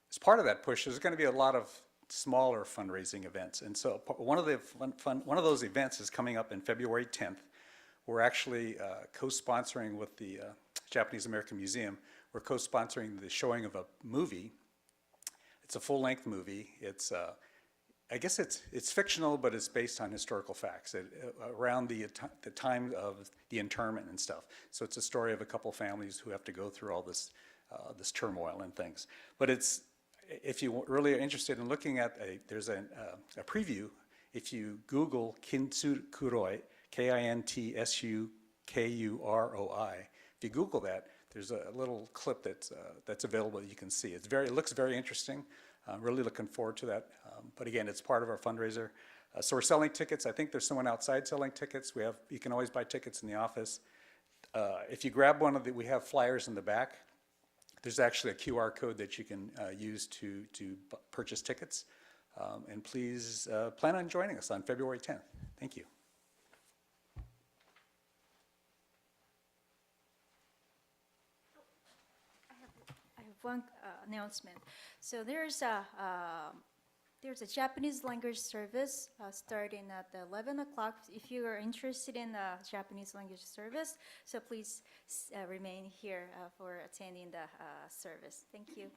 As part of that push, there's going to be a lot of smaller fundraising events, and so one of those events is coming up in February 10th. We're actually co-sponsoring with the Japanese American Museum. We're co-sponsoring the showing of a movie. It's a full-length movie. It's I guess it's fictional, but it's based on historical facts around the time of the internment and stuff. So it's a story of a couple families who have to go through all this this turmoil and things. But it's, if you really are interested in looking at there's a preview. If you Google Kintsukuroi, Kintsukuroi, if you Google that, there's a little clip that's available that you can see. It looks very interesting. I'm really looking forward to that. But again, it's part of our fundraiser. So we're selling tickets. I think there's someone outside selling tickets. You can always buy tickets in the office. If you grab one we have flyers in the back. There's actually a QR code that you can use to purchase tickets. And please plan on joining us on February 10th. Thank you. I have one announcement. So there's a Japanese language service starting at 11 o'clock. If you are interested in the Japanese language service, so please remain here for attending the service. Thank you.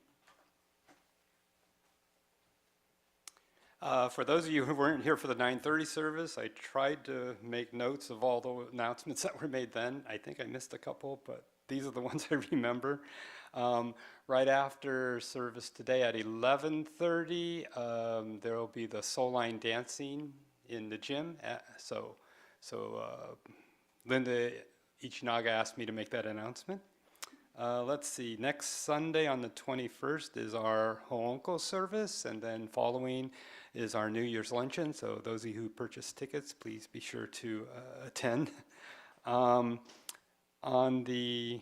For those of you who weren't here for the 9:30 service, I tried to make notes of all the announcements that were made then. I think I missed a couple, but these are the ones I remember. Right after service today at 11:30, there will be the soul line dancing in the gym. So Linda Ichinaga asked me to make that announcement. Let's see, next Sunday on the 21st is our Hoonko service, and then following is our New Year's luncheon. So those of you who purchase tickets, please be sure to attend. On the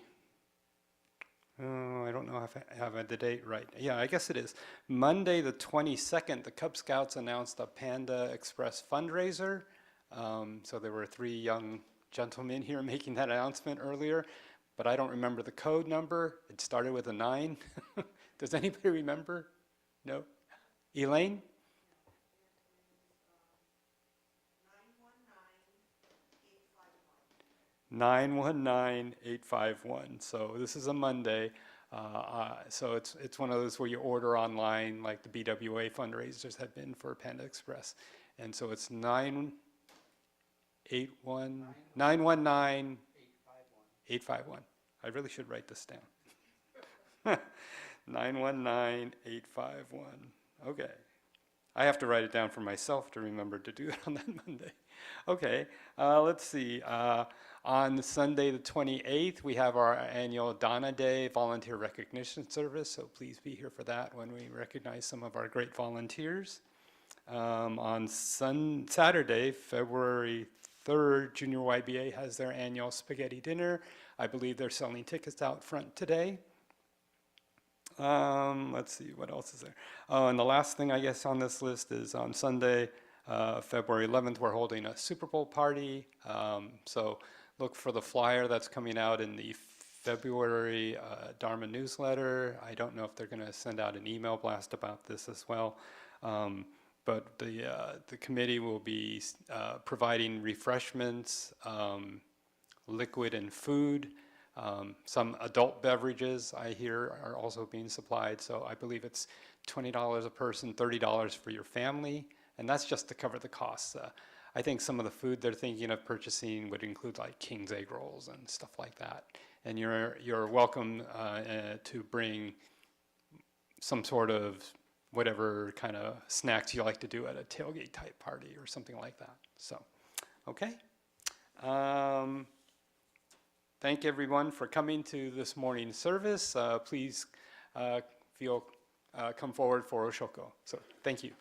I don't know if I have the date right. Yeah, I guess it is. Monday the 22nd, the Cub Scouts announced a Panda Express fundraiser. So there were 3 young gentlemen here making that announcement earlier, but I don't remember the code number. It started with a 9. Does anybody remember? No? Elaine? 919-851. So this is a Monday. So it's one of those where you order online, like the BWA fundraisers have been for Panda Express. And so it's 919-851. I really should write this down. 919-851. Okay. I have to write it down for myself to remember to do it on that Monday. Okay, let's see. On Sunday the 28th, we have our annual Donna Day Volunteer Recognition Service, so please be here for that when we recognize some of our great volunteers. On Saturday, February 3rd, Junior YBA has their annual spaghetti dinner. I believe they're selling tickets out front today. Let's see, what else is there? Oh, and the last thing I guess on this list is on Sunday, February 11th, we're holding a Super Bowl party. So look for the flyer that's coming out in the February Dharma newsletter. I don't know if they're going to send out an email blast about this as well. But the committee will be providing refreshments, liquid and food. Some adult beverages, I hear, are also being supplied. So I believe it's $20 a person, $30 for your family. And that's just to cover the costs. I think some of the food they're thinking of purchasing would include like King's egg rolls and stuff like that. And you're welcome to bring some sort of whatever kind of snacks you like to do at a tailgate type party or something like that. So, okay. Thank everyone for coming to this morning's service. Please come forward for Oshoko. So, thank you.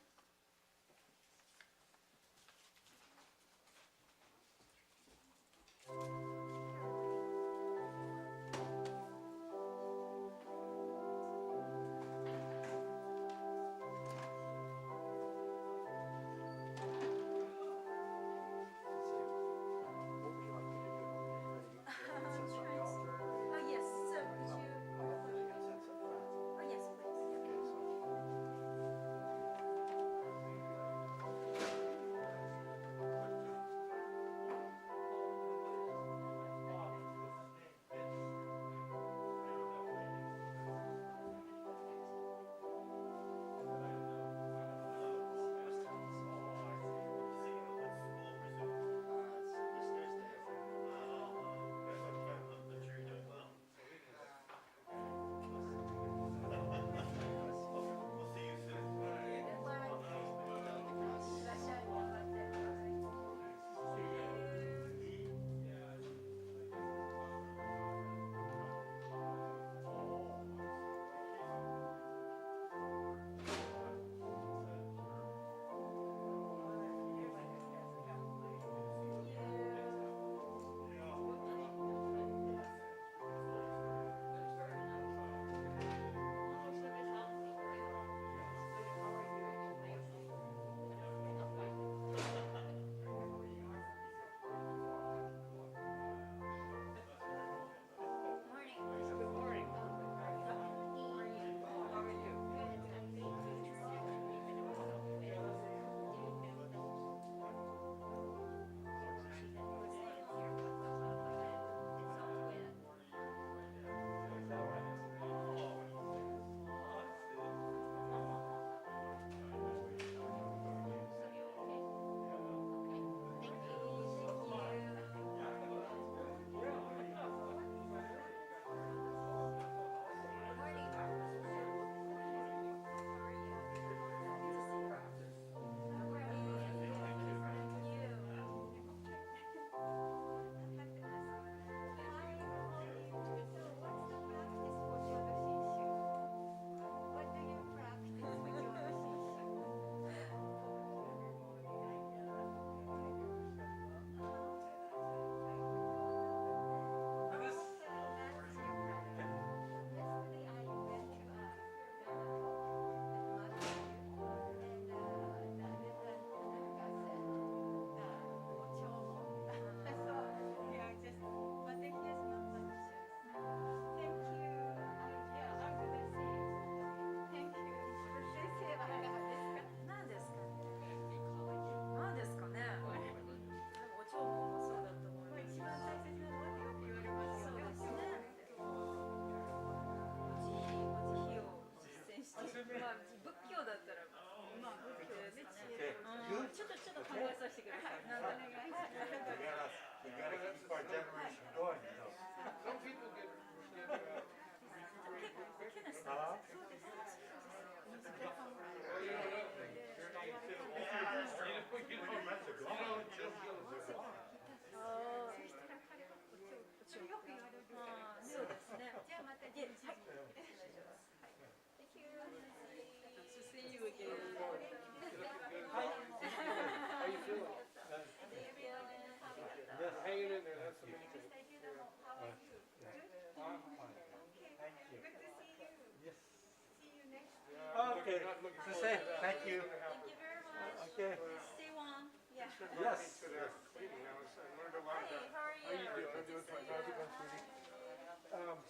Okay, not looking forward to that. Thank you. Thank you very much. Okay. Stay warm. Yeah. Yes. To the cleaning, I learned a lot about. How are you? How you doing? I'm doing fine. How's it going, sweetie?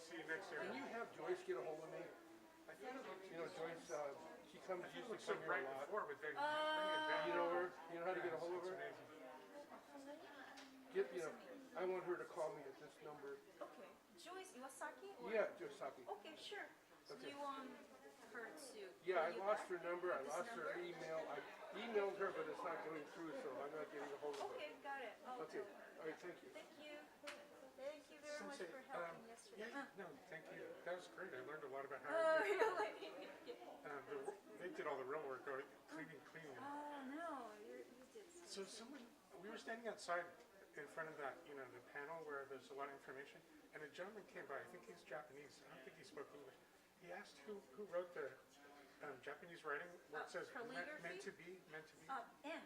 See you next year. Can you have Joyce get a hold of me? I think it looks, You know, Joyce, she comes, it usually looks so come here bright a lot. before, but then bring it back. You know her? You know how to get a hold of It's her? amazing. Get, you know, I want her to call me at this number. Okay. Joyce Iwasaki? Or? Yeah, Joyce-saki. Okay, sure. So do you want her to Yeah, I call you lost back? her number, I This lost her number? email. I emailed her, but it's not going through, so I'm not getting a hold of her. Okay, got it. I'll Okay, tell her. all right, thank you. Thank you. Thank you very much for helping yesterday. Yeah, no, thank you. That was great. I learned a lot about how Oh, they really? they did all the real work, cleaning. Oh, no, you did So we were standing outside in front of that, the panel where there's a lot of information, and a gentleman came by. I think he's Japanese. I don't think he spoke English. He asked who wrote the Japanese writing where it says meant to be. N.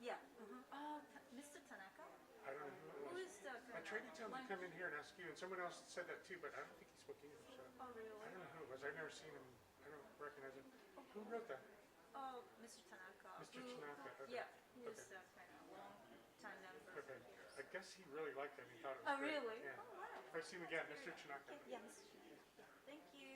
Yeah. Mr. Tanaka? I don't know who Who it was. is the I tried to tell him to come in here and ask you, and someone else said that too, but I don't think he spoke English. So Oh, really? I don't know who it was. I've never seen him. I don't recognize him. Who wrote that? Oh, Mr. Tanaka. Mr. Tanaka, okay. Yeah, he's Okay. a kind of long-time member. Okay. I guess he really liked it. He thought it was Oh, great. really? Yeah. Oh, wow. If I see him again, Mr. Tanaka. Yeah, Mr. Tanaka. Yeah. Thank you.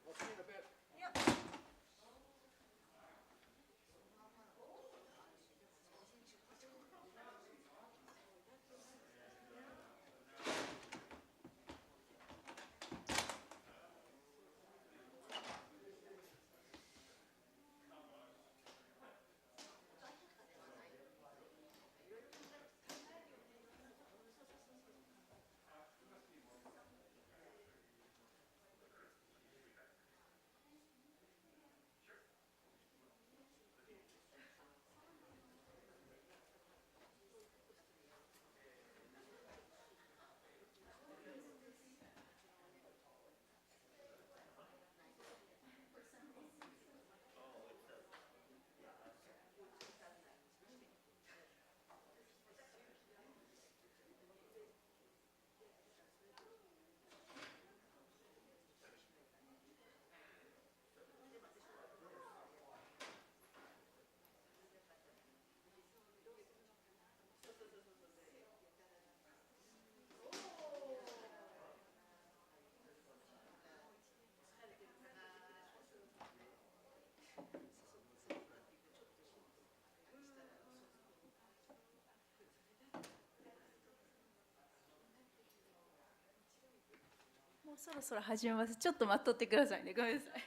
I'll see you in a bit. Yep.もうそろそろ始めます。ちょっと待っとってくださいね。ごめんなさい。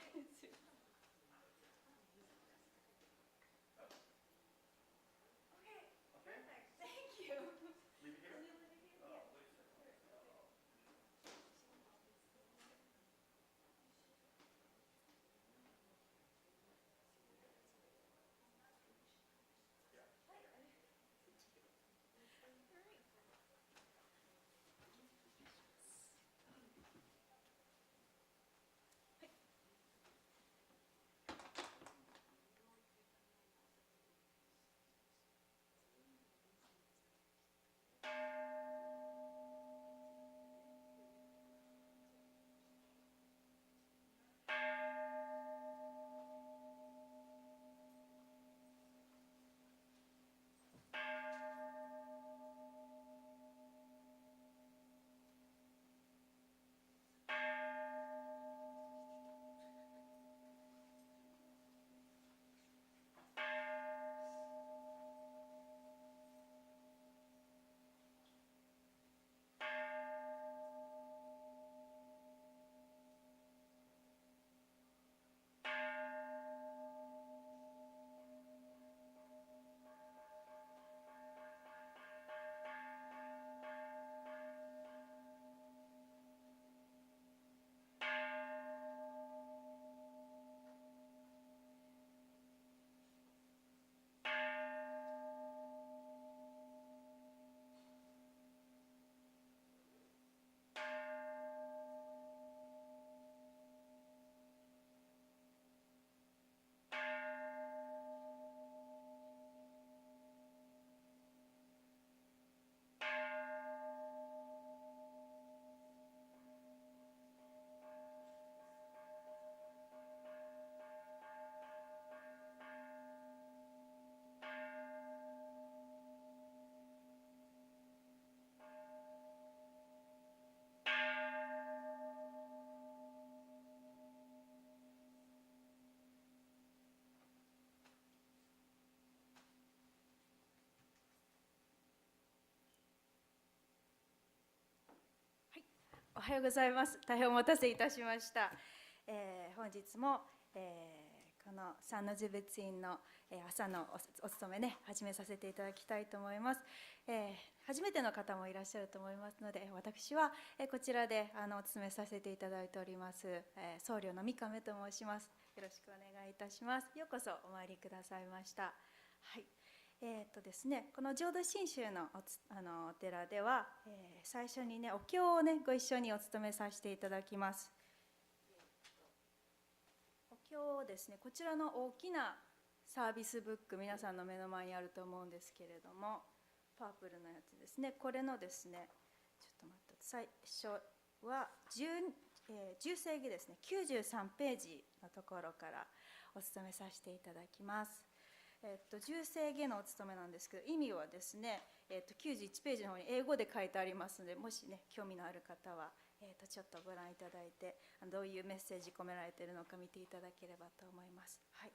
おはようございます。大変お待たせいたしました。本日も、この三の字仏院の、朝のお勤めね、始めさせていただきたいと思います。初めての方もいらっしゃると思いますので、私は、こちらでお勤めさせていただいております、僧侶の三亀と申します。よろしくお願いいたします。ようこそお参りくださいました。はい。ですね、この浄土真宗のお寺では、最初にね、お経をね、ご一緒にお務めさせていただきます。お経をですね、こちらの大きなサービスブック、皆さんの目の前にあると思うんですけれども、パープルのやつですね、これのですね、ちょっと待って、最初は10世紀ですね、93ページのところからお務めさせていただきます。10世紀のお勤めなんですけど、意味はですね、91ページの方に英語で書いてありますので、もしね、興味のある方は、ちょっとご覧いただいて、どういうメッセージ込められているのか見ていただければと思います。はい、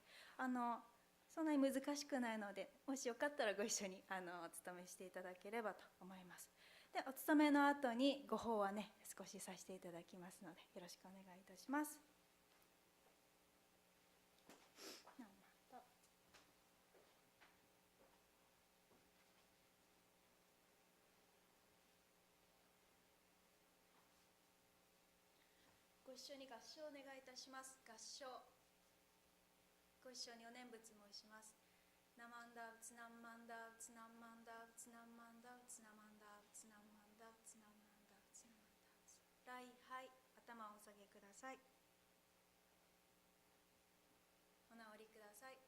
そんなに難しくないので、もしよかったらご一緒にお勤めしていただければと思います。で、お勤めの後にご法話ね、少しさせていただきますので、よろしくお願いいたします。ご一緒に合唱をお願いいたします。合唱。ご一緒にお念仏申します。ナマンダウツナンマンダウツナンマンダウツナンマンダウツナマンダウツナンマンダウツナンマンダウツナマンダウツ。礼拝、頭をお下げください。お直りください。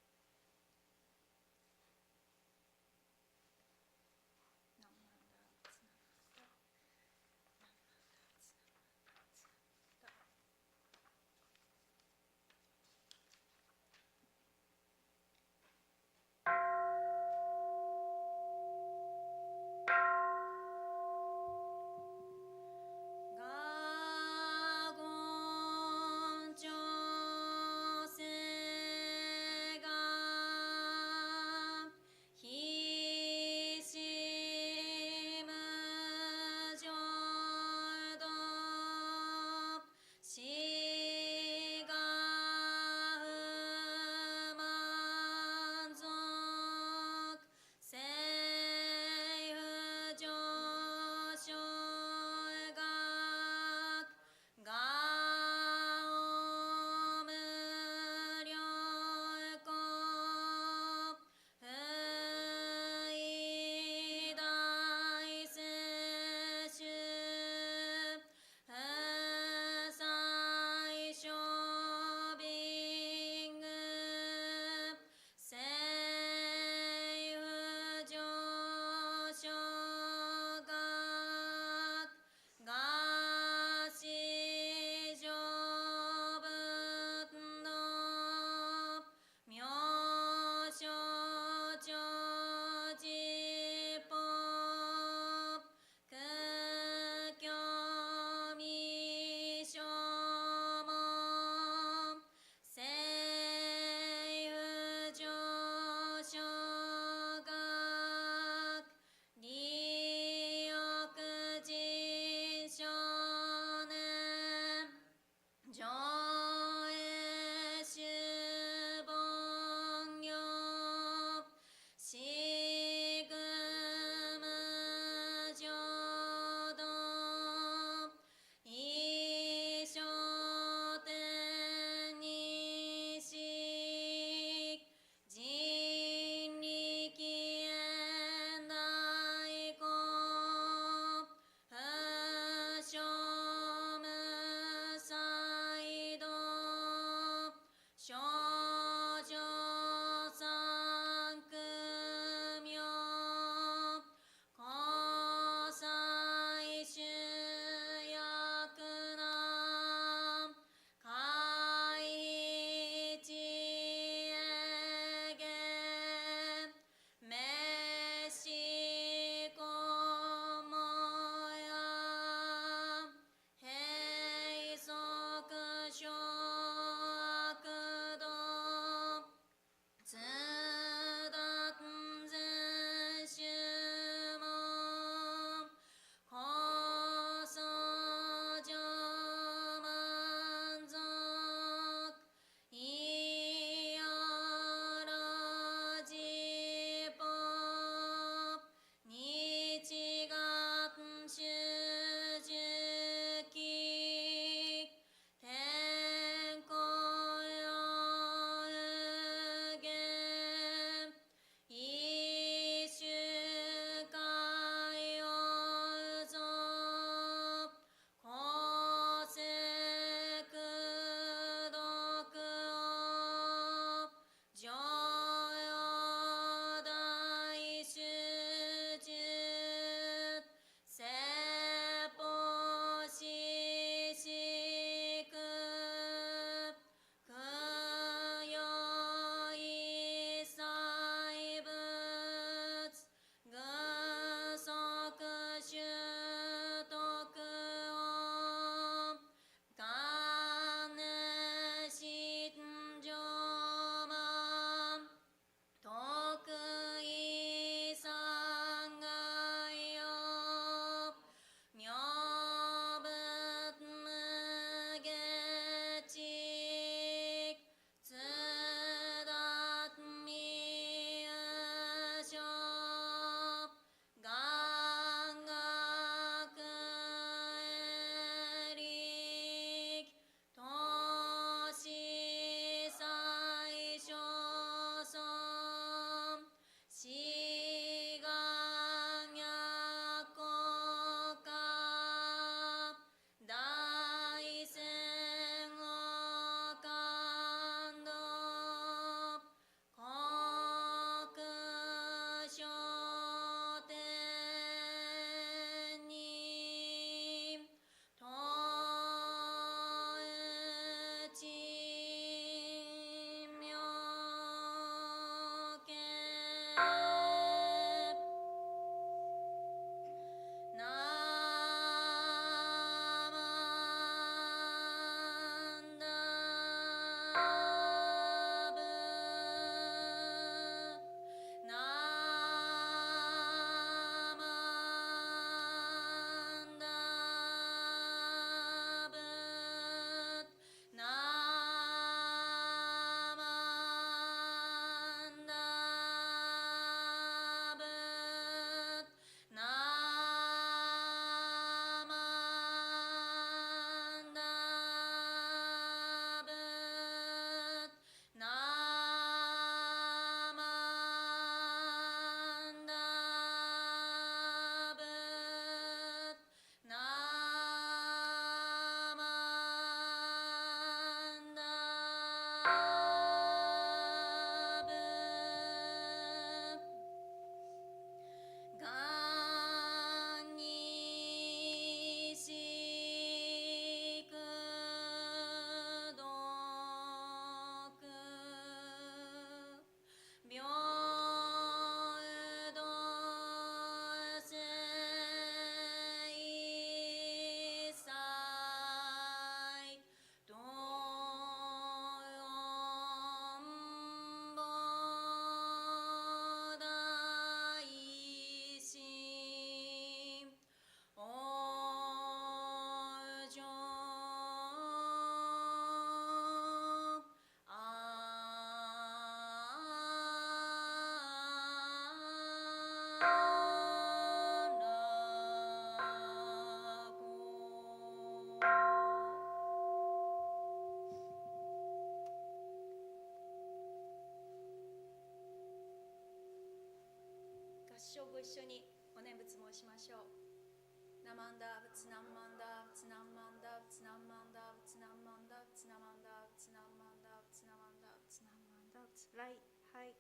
しょう。ナマンダブツナマンダブツナマンダブツナマンダブツナマンダブツナマンダブツナマンダブツナマンダブツナマンダブツライはい。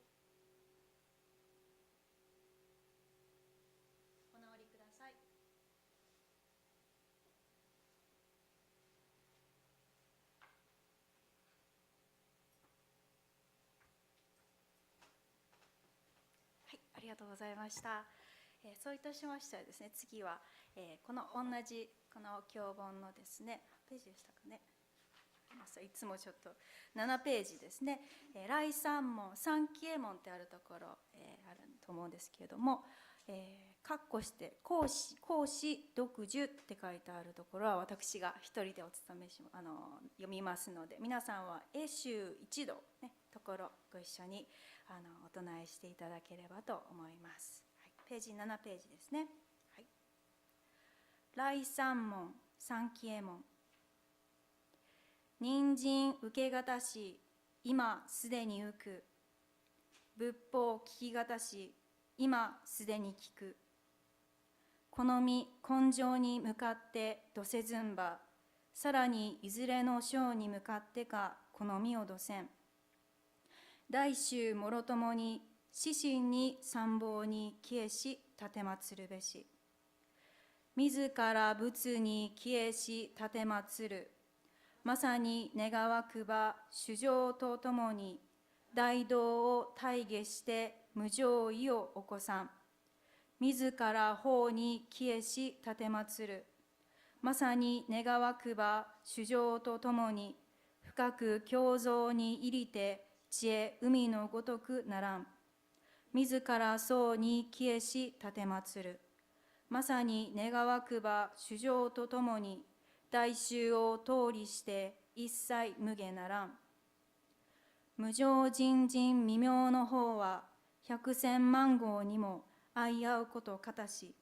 お直りください。はい、ありがとうございました。そういたしましたらですね、次は、この同じこの教本のですね、ページでしたかね。いつもちょっと7ページですね、来三門三期右衛門ってあるところ、あると思うんですけれども、括弧して講師読受って書いてあるところは私が一人でお務めし読みますので、皆さんは英集一度ねところご一緒にお唱えしていただければと思います。はい、ページ7ページですね。はい、来三門三期右衛門。人参受けがたし、今すでに浮く。仏法聞きがたし、今すでに聞く。好み根性に向かってどせずんば、さらにいずれの章に向かってか好みをどせん。大衆もろともに死神に参謀に帰し立てまつるべし。自ら仏に帰し立てまつる。まさに願わくば主情とともに大道を大下して無常意を起こさん。自ら法に帰し立てまつる。まさに願わくば主情とともに深く胸像に入りて知恵海のごとくならん。自ら僧に帰し立てまつる。まさに願わくば主情とともに大衆を通りして一切無下ならん。無常人人未明の方は百千万号にも相合うことかたし、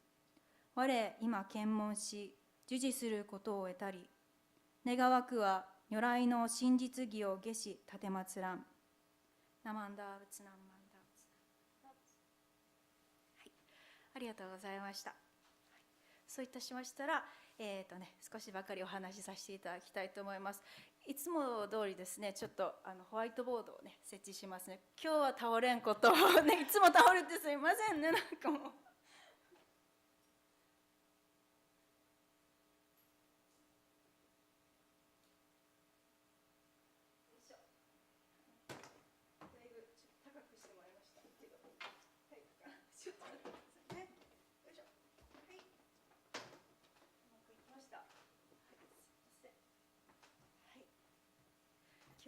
我今検問し授事することを得たり、願わくは如来の真実義を下し立てまつらん。ナマンダーブツナンマンダーブツナン。はい、ありがとうございました。そういたしましたら、少しばかりお話しさせていただきたいと思います。いつも通りですね、ちょっとホワイトボードをね設置しますね。今日は倒れんことをね、いつも倒れてすいませんね、なんかもう。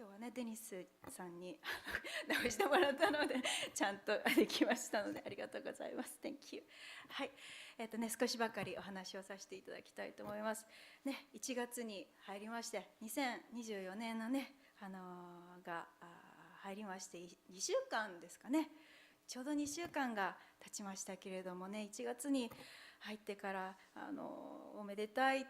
今日はね、デニスさんに直してもらったのでちゃんとできましたので、ありがとうございます。Thank you。はい、少しばかりお話をさせていただきたいと思います。ね、1月に入りまして、2024年のね、が入りまして2週間ですかね。ちょうど2週間が経ちましたけれどもね、1月に入ってからおめでたい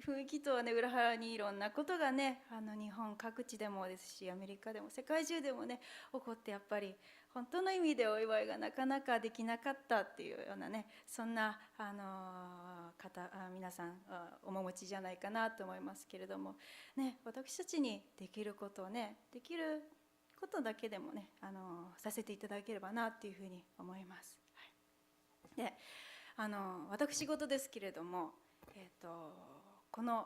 雰囲気とはね裏腹にいろんなことがね日本各地でもですし、アメリカでも世界中でもね起こって、やっぱり本当の意味でお祝いがなかなかできなかったっていうようなね、そんな皆さん面持ちじゃないかなと思いますけれどもね、私たちにできることをね、できることだけでもねさせていただければなっていうふうに思います。はい、で私事ですけれども、この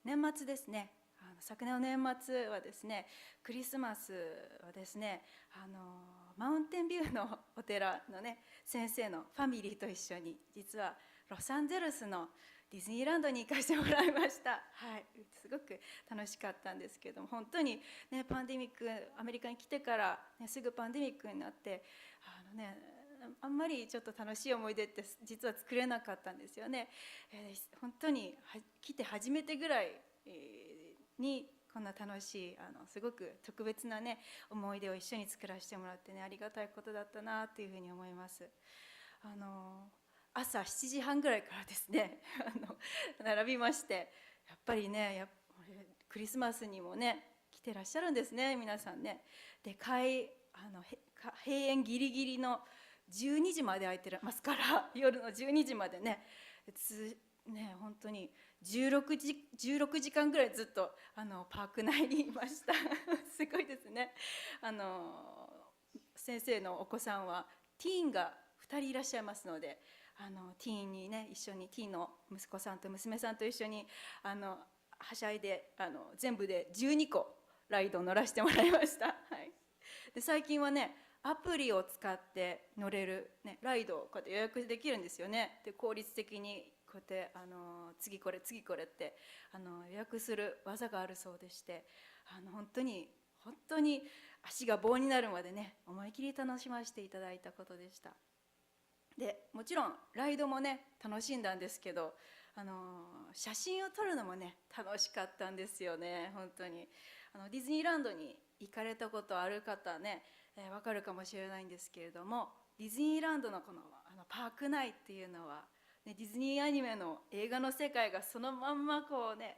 年末ですね、昨年の年末はですね、クリスマスはですね、マウンテンビューのお寺のね先生のファミリーと一緒に、実はロサンゼルスのディズニーランドに行かせてもらいました。はい、すごく楽しかったんですけれども、本当にねパンデミック、アメリカに来てから、ね、すぐパンデミックになって、あんまりちょっと楽しい思い出って実は作れなかったんですよね。本当に来て初めてぐらいにこんな楽しいすごく特別なね思い出を一緒に作らせてもらってね、ありがたいことだったなというふうに思います。朝7時半ぐらいからですね並びまして、やっぱりねクリスマスにもね来てらっしゃるんですね、皆さんね。で閉園ギリギリの12時まで空いてますから夜の12時までね本当に16時間ぐらいずっとパーク内にいましたすごいですね。先生のお子さんはティーンが2人いらっしゃいますので、ティーンにね一緒にティーンの息子さんと娘さんと一緒にはしゃいで全部で12個ライドを乗らせてもらいました、はい、で最近はねアプリを使って乗れる、ね、ライドをこうやって予約できるんですよね。で効率的にこうやって次これ次これって予約する技があるそうでして、本当に足が棒になるまでね思い切り楽しませていただいたことでした。でもちろんライドもね楽しんだんですけど、写真を撮るのもね楽しかったんですよね。本当にディズニーランドに行かれたことある方ね、わかるかもしれないんですけれども、ディズニーランドのこのパーク内っていうのは、ね、ディズニーアニメの映画の世界がそのまんまこうね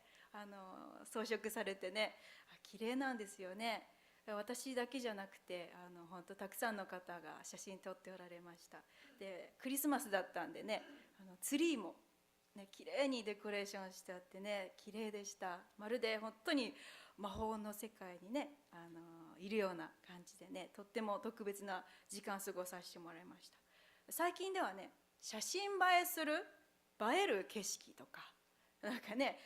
装飾されてね綺麗なんですよね。私だけじゃなくて本当たくさんの方が写真撮っておられました。でクリスマスだったんでねツリーもね綺麗にデコレーションしてあってね綺麗でした。まるで本当に魔法の世界にねいるような感じでねとっても特別な時間過ごさせてもらいました。最近ではね写真映えする映える景色とかなんかね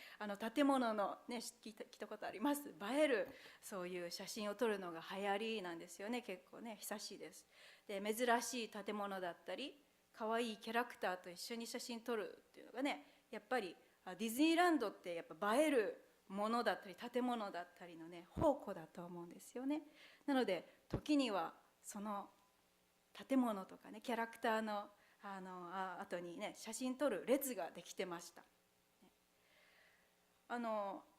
建物のね聞いたことあります。映えるそういう写真を撮るのが流行りなんですよね。結構ね久しいです。で珍しい建物だったり可愛いキャラクターと一緒に写真撮るっていうのがねやっぱりディズニーランドってやっぱ映えるものだったり建物だったりのね宝庫だと思うんですよね。なので時にはその建物とかねキャラクターの後にね写真撮る列ができてました。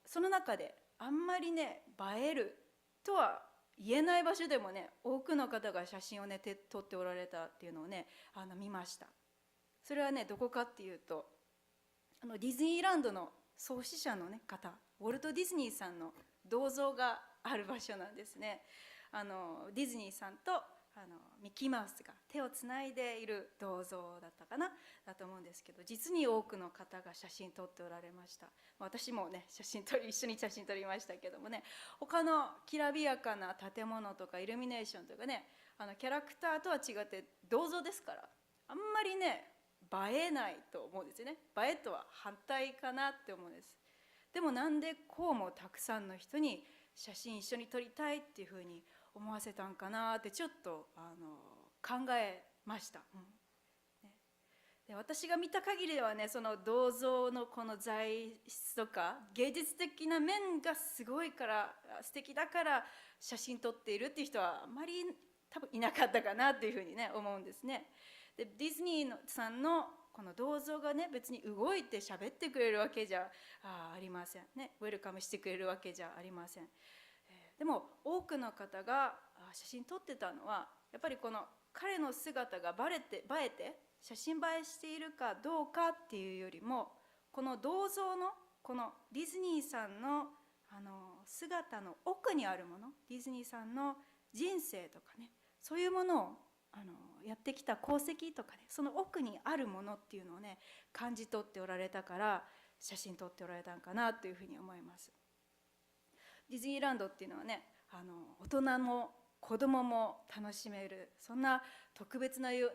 その中であんまりね映えるとは言えない場所でもね多くの方が写真をね撮っておられたっていうのをね見ました。それはねどこかっていうとディズニーランドの創始者の、ね、方ウォルト・ディズニーさんの銅像がある場所なんですね。ディズニーさんとミッキーマウスが手をつないでいる銅像だったかなだと思うんですけど、実に多くの方が写真撮っておられました。私もね一緒に写真撮りましたけどもね、他のきらびやかな建物とかイルミネーションとかねキャラクターとは違って銅像ですからあんまりね映えないと思うんですよね。映えとは反対かなって思うんです。でもなんでこうもたくさんの人に写真一緒に撮りたいっていうふうに思わせたんかなってちょっと考えました、で私が見た限りではねその銅像のこの材質とか芸術的な面がすごいから素敵だから写真撮っているっていう人はあまり多分いなかったかなっていうふうにね思うんですね。でディズニーさんのこの銅像がね別に動いて喋ってくれるわけじゃありませんね。ウェルカムしてくれるわけじゃありません。でも多くの方が写真撮ってたのはやっぱりこの彼の姿が映えて写真映えしているかどうかっていうよりもこの銅像のこのディズニーさんの姿の奥にあるもの、ディズニーさんの人生とかねそういうものをやってきた功績とかねその奥にあるものっていうのをね感じ取っておられたから写真撮っておられたんかなというふうに思います。ディズニーランドっていうのはね大人も子供も楽しめるそんな特別な遊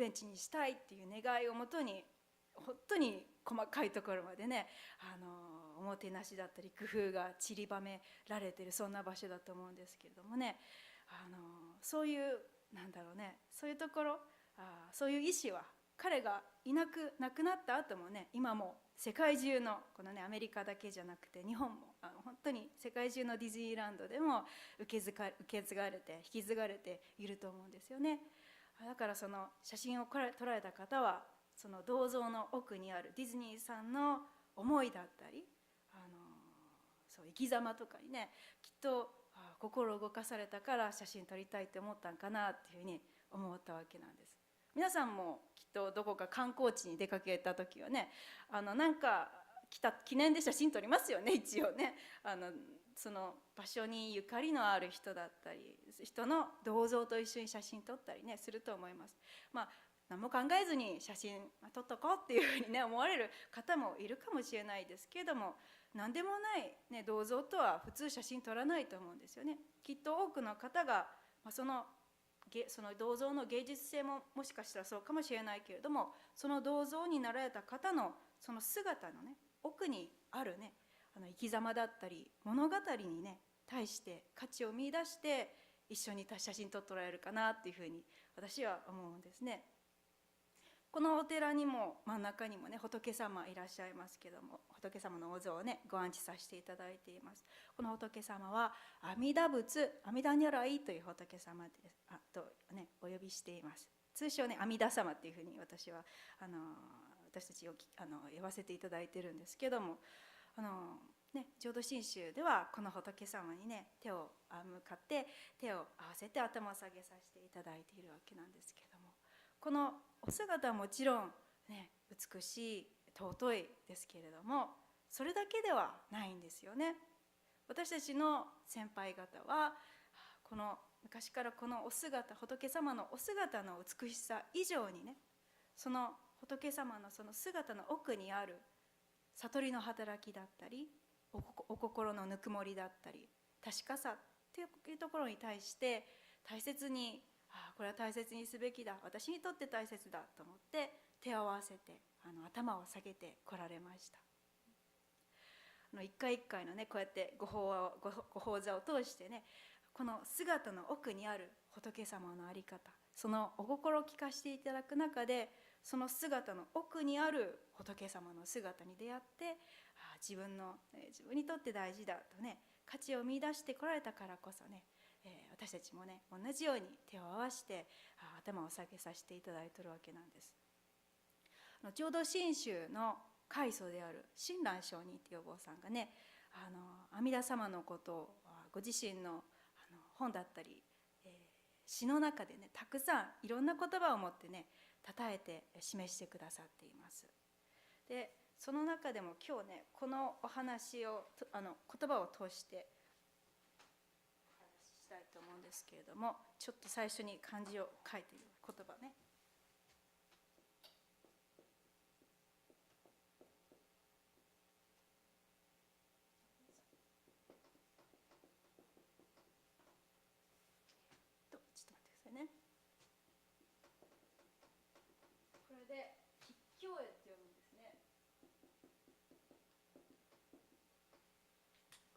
園地にしたいっていう願いをもとに本当に細かいところまでねおもてなしだったり工夫が散りばめられてるそんな場所だと思うんですけれどもねそういうそういうところそういう意思は彼が亡くなった後もね今も世界中のこのねアメリカだけじゃなくて日本も本当に世界中のディズニーランドでも受け継がれて引き継がれていると思うんですよね。だからその写真を撮られた方はその銅像の奥にあるディズニーさんの思いだったりそう生き様とかにねきっと心動かされたから写真撮りたいって思ったんかなっていうふうに思ったわけなんです。皆さんもきっとどこか観光地に出かけた時はねなんか来た記念で写真撮りますよね、一応ね。その場所にゆかりのある人だったり、人の銅像と一緒に写真撮ったりね、すると思います。何も考えずに写真撮っとこうっていうふうにね、思われる方もいるかもしれないですけれども、何でもない、ね、銅像とは普通写真撮らないと思うんですよね。きっと多くの方が、その銅像の芸術性ももしかしたらそうかもしれないけれども、その銅像になられた方のその姿のね、奥にあるね、生き様だったり物語にね対して価値を見出して一緒に写真撮っておられるかなっていうふうに私は思うんですね。このお寺にも真ん中にもね、仏様いらっしゃいますけども、仏様のお像をねご安置させていただいています。この仏様は阿弥陀仏、阿弥陀如来という仏様です。とねお呼びしています。通称ね阿弥陀様っていうふうに私たちを呼ばせていただいてるんですけども、浄土真宗ではこの仏様にね手を向かって手を合わせて頭を下げさせていただいているわけなんですけども、このお姿はもちろん、ね、美しい尊いですけれども、それだけではないんですよね。私たちの先輩方はこの昔からこのお姿、仏様のお姿の美しさ以上にね、その仏様のその姿の奥にある悟りの働きだったり、お心のぬくもりだったり、確かさっていうところに対して大切に、これは大切にすべきだ、私にとって大切だと思って手を合わせて頭を下げてこられました。一回一回のねこうやってご法座を通してね、この姿の奥にある仏様の在り方、そのお心を聞かせていただく中で、その姿の奥にある仏様の姿に出会って、自分にとって大事だとね価値を見出してこられたからこそね、私たちもね同じように手を合わせて頭を下げさせていただいているわけなんです。浄土真宗の開祖である親鸞上人というお坊さんがね、阿弥陀様のことをご自身の本だったり、詩の中でねたくさんいろんな言葉を持ってね称えて示してくださっています。でその中でも今日ねこのお話を言葉を通してお話ししたいと思うんですけれども、ちょっと最初に漢字を書いている言葉ね。ちょっと待ってくださいね。これで筆教絵って読むんですね。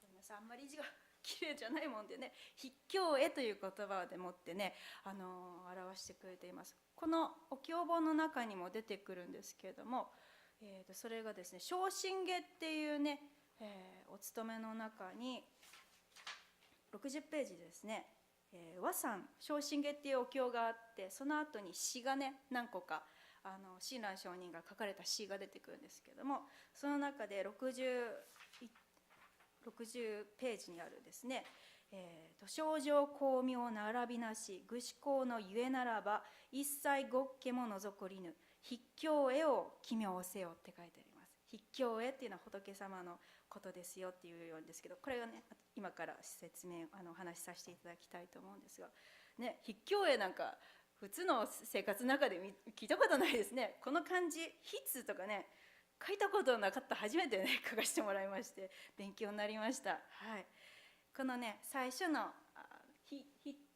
ごめんなさい、あんまり字が綺麗じゃないもんでね、筆教絵という言葉でもってね表してくれています。このお経本の中にも出てくるんですけれども、それがですね正心下っていうね、お勤めの中に60ページですね、和山正心下っていうお経があって、その後に詩がね何個か親鸞上人が書かれた詩が出てくるんですけれども、その中で60ページにあるですね「正常光明並びなし具志向のゆえならば一切極家も除こりぬ筆教絵を奇妙せよ」って書いてあります。筆教絵っていうのは仏様のことですよっていうようんですけど、これがね今から説明お話しさせていただきたいと思うんですが、ね、筆教絵なんか普通の生活の中で聞いたことないですね。この漢字筆とかね書いたことなかった、初めてね書かせてもらいまして勉強になりました。はい、このね最初の筆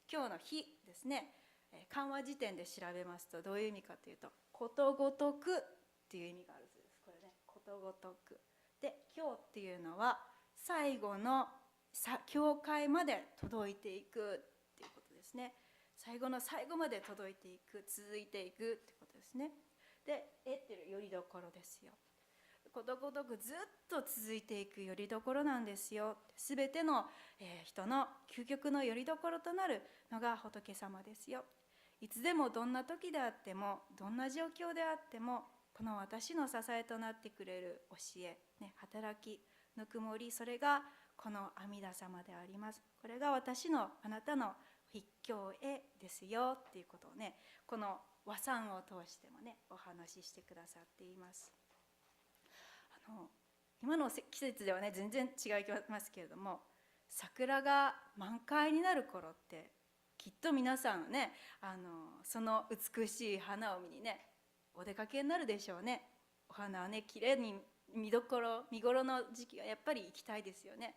教の筆ですね、漢和辞典で調べますとどういう意味かというとことごとくっていう意味があるそうです。これねことごとくで、教っていうのは最後の教会まで届いていくっていうことですね。最後の最後まで届いていく、続いていくってことですね。で、絵っていうよりどころですよ。ことごとくずっと続いていくよりどころなんですよ。すべての、人の究極のよりどころとなるのが仏様ですよ。いつでもどんな時であってもどんな状況であってもこの私の支えとなってくれる教え、ね、働き、ぬくもり、それがこの阿弥陀様であります。これが私のあなたの筆教絵ですよっていうことをね、この和山を通してもねお話ししてくださっています。今の季節ではね全然違いますけれども、桜が満開になる頃ってきっと皆さんねその美しい花を見にねお出かけになるでしょうね。お花はねきれいに見頃の時期はやっぱり行きたいですよね。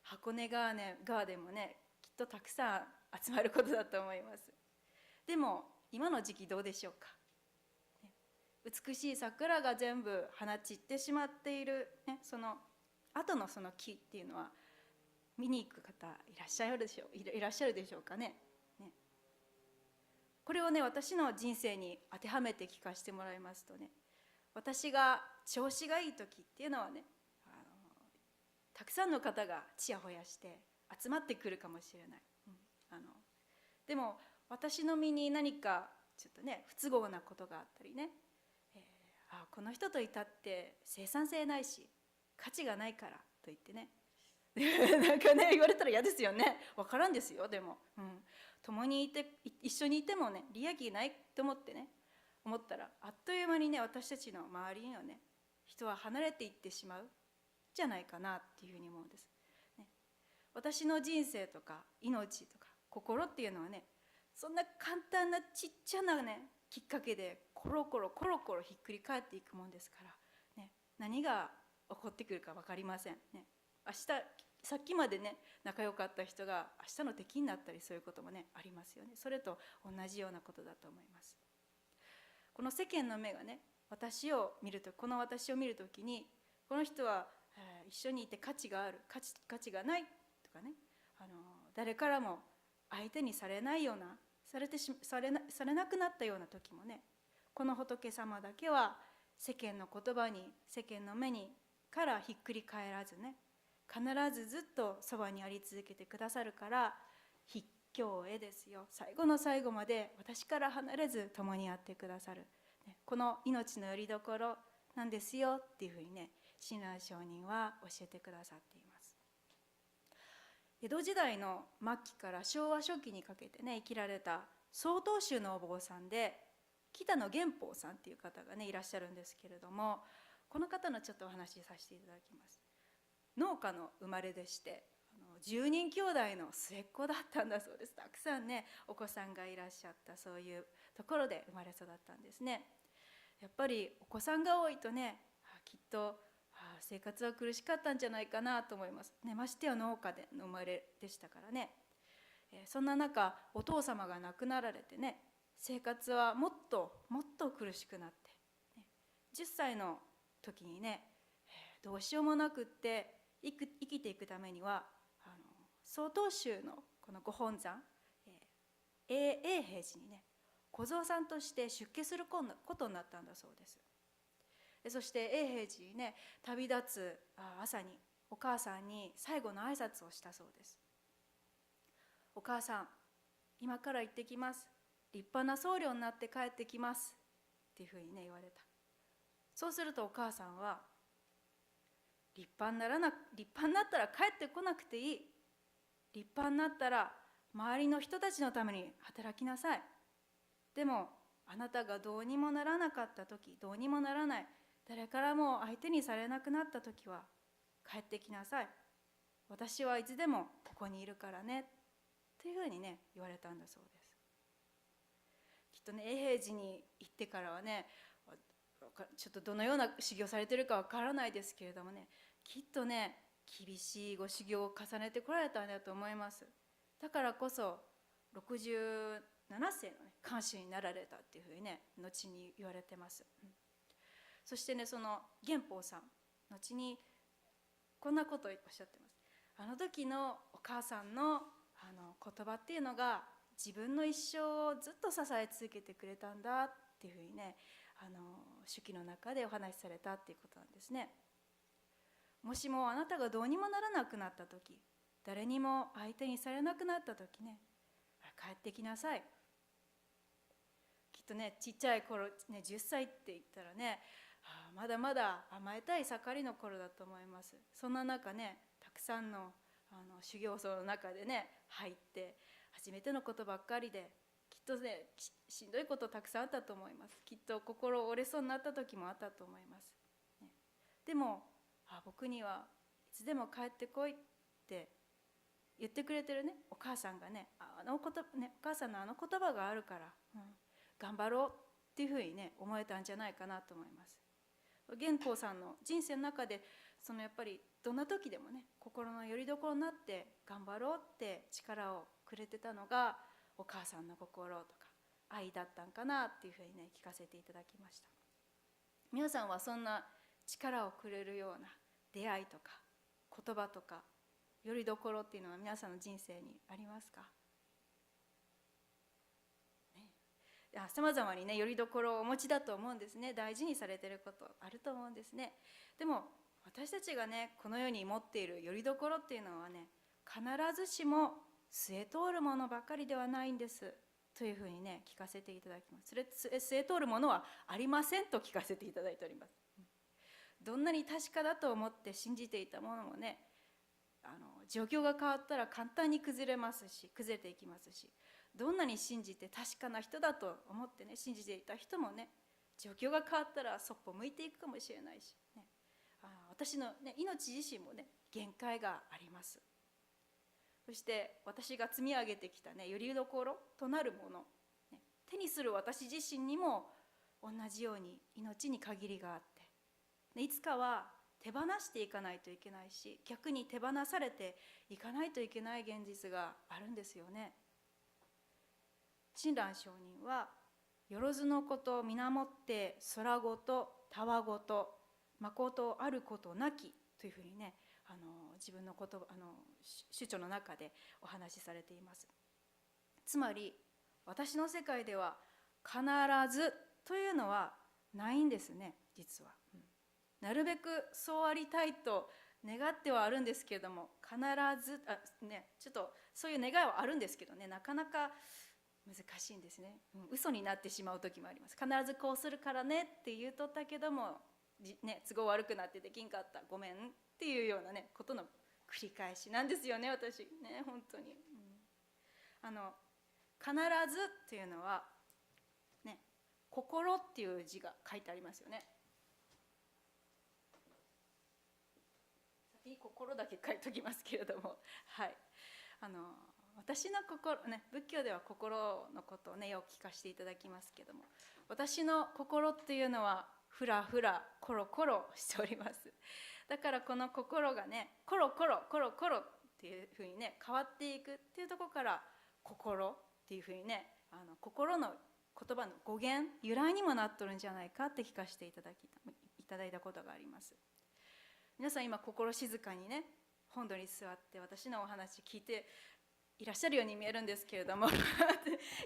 箱根ガーデンもねきっとたくさん集まることだと思います。でも今の時期どうでしょうか。美しい桜が全部花散ってしまっている、ね、その後のその木っていうのは見に行く方いらっしゃるでしょうかね。これをね私の人生に当てはめて聞かせてもらいますとね、私が調子がいい時っていうのはねたくさんの方がちやほやして集まってくるかもしれない、でも私の身に何かちょっとね不都合なことがあったりね、この人といたって生産性ないし価値がないからと言ってねなんかね言われたら嫌ですよね。分からんですよ。でも、共にいて一緒にいてもね利益ないと思ったらあっという間にね私たちの周りにはね人は離れていってしまうじゃないかなっていうふうに思うんです、ね、私の人生とか命とか心っていうのはねそんな簡単なちっちゃなねきっかけでコロコロひっくり返っていくもんですから、ね、何が起こってくるか分かりません、ね、さっきまでね仲良かった人が明日の敵になったりそういうこともねありますよね。それと同じようなことだと思います。この世間の目がねこの私を見るときにこの人は、一緒にいて価値がある価値がないとかね誰からも相手にされないようなされなくなったような時もねこの仏様だけは世間の言葉に世間の目にからひっくり返らずね必ずずっとそばにあり続けてくださるから必教へですよ。最後の最後まで私から離れず共にあってくださる、この命のよりどころなんですよっていうふうにね親鸞上人は教えてくださっています。江戸時代の末期から昭和初期にかけてね生きられた曹洞宗のお坊さんで北野玄宝さんっていう方がねいらっしゃるんですけれども、この方のちょっとお話しさせていただきます。農家の生まれでして10人兄弟の末っ子だったんだそうです。たくさんねお子さんがいらっしゃったそういうところで生まれ育ったんですね。やっぱりお子さんが多いとねきっと生活は苦しかったんじゃないかなと思います、ね、ましてや農家での生まれでしたからね。そんな中お父様が亡くなられてね生活はもっと苦しくなって、10歳の時にねどうしようもなくって生きていくためには曹洞宗のこのご本山永平寺にね小僧さんとして出家することになったんだそうです。そして永平寺にね旅立つ朝にお母さんに最後の挨拶をしたそうです。お母さん今から行ってきます、立派な僧侶になって帰ってきますっていうふうにね言われた。そうするとお母さんは立派になったら帰ってこなくていい、立派になったら周りの人たちのために働きなさい、でもあなたがどうにもならなかった時、どうにもならない、誰からも相手にされなくなった時は帰ってきなさい、私はいつでもここにいるからねっていうふうにね言われたんだそうです。きっとね永平寺に行ってからはねちょっとどのような修行されてるかわからないですけれどもねきっとね厳しいご修行を重ねてこられたんだと思います。だからこそ67世の、ね、監修になられたっていうふうにね後に言われてます、そしてねその玄宝さん後にこんなことをおっしゃってます。あの時のお母さんの言葉っていうのが自分の一生をずっと支え続けてくれたんだっていうふうにね手記の中でお話しされたっていうことなんですね。もしもあなたがどうにもならなくなった時、誰にも相手にされなくなった時ね帰ってきなさい。きっとねちっちゃい頃、ね、10歳って言ったらねまだまだ甘えたい盛りの頃だと思います。そんな中ねたくさんの修行僧の中でね入って初めてのことばっかりできっとねしんどいことたくさんあったと思います。きっと心折れそうになった時もあったと思います、ね、でも僕にはいつでも帰ってこいって言ってくれてるね、お母さんがね、お母さんのあの言葉があるから、頑張ろうっていうふうにね、思えたんじゃないかなと思います。玄光さんの人生の中で、やっぱりどんな時でもね、心の拠り所になって頑張ろうって力をくれてたのがお母さんの心とか愛だったんかなっていうふうにね、聞かせていただきました。皆さんはそんな力をくれるような出会いとか言葉とか拠り所っていうのは皆さんの人生にありますか？さまざまにね、拠り所をお持ちだと思うんですね。大事にされてることあると思うんですね。でも私たちがね、この世に持っている拠り所っていうのはね、必ずしも据え通るものばかりではないんですというふうにね、聞かせていただきます。据え通るものはありませんと聞かせていただいております。どんなに確かだと思って信じていたものもね、状況が変わったら簡単に崩れていきますし、どんなに信じて確かな人だと思ってね、信じていた人もね、状況が変わったらそっぽ向いていくかもしれないし、ね、私の、ね、命自身もね、限界があります。そして私が積み上げてきたね、拠り所となるもの、ね、手にする私自身にも同じように命に限りがあって、いつかは手放していかないといけないし、逆に手放されていかないといけない現実があるんですよね。親鸞上人は、よろずのことを皆もって空ごとたわごとまことあることなきというふうにね、自分の言葉主張の中でお話しされています。つまり私の世界では必ずというのはないんですね、実は。なるべくそうありたいと願ってはあるんですけれども、必ずちょっとそういう願いはあるんですけどね、なかなか難しいんですね。嘘になってしまう時もあります。必ずこうするからねって言うとったけども、都合悪くなってできんかった、ごめんっていうようなね、ことの繰り返しなんですよね、私ね、本当に。必ずっていうのはね、心っていう字が書いてありますよね。先に心だけ書いておきますけれども、はい、私の心ね、仏教では心のことをね、よく聞かせていただきますけども、私の心っていうのはふらふらコロコロしております。だからこの心がね、コロコロコロコロっていうふうにね、変わっていくっていうところから心っていうふうにね、心の言葉の語源由来にもなっとるんじゃないかって聞かせていただいたことがあります。皆さん今心静かにね、本堂に座って私のお話聞いていらっしゃるように見えるんですけれども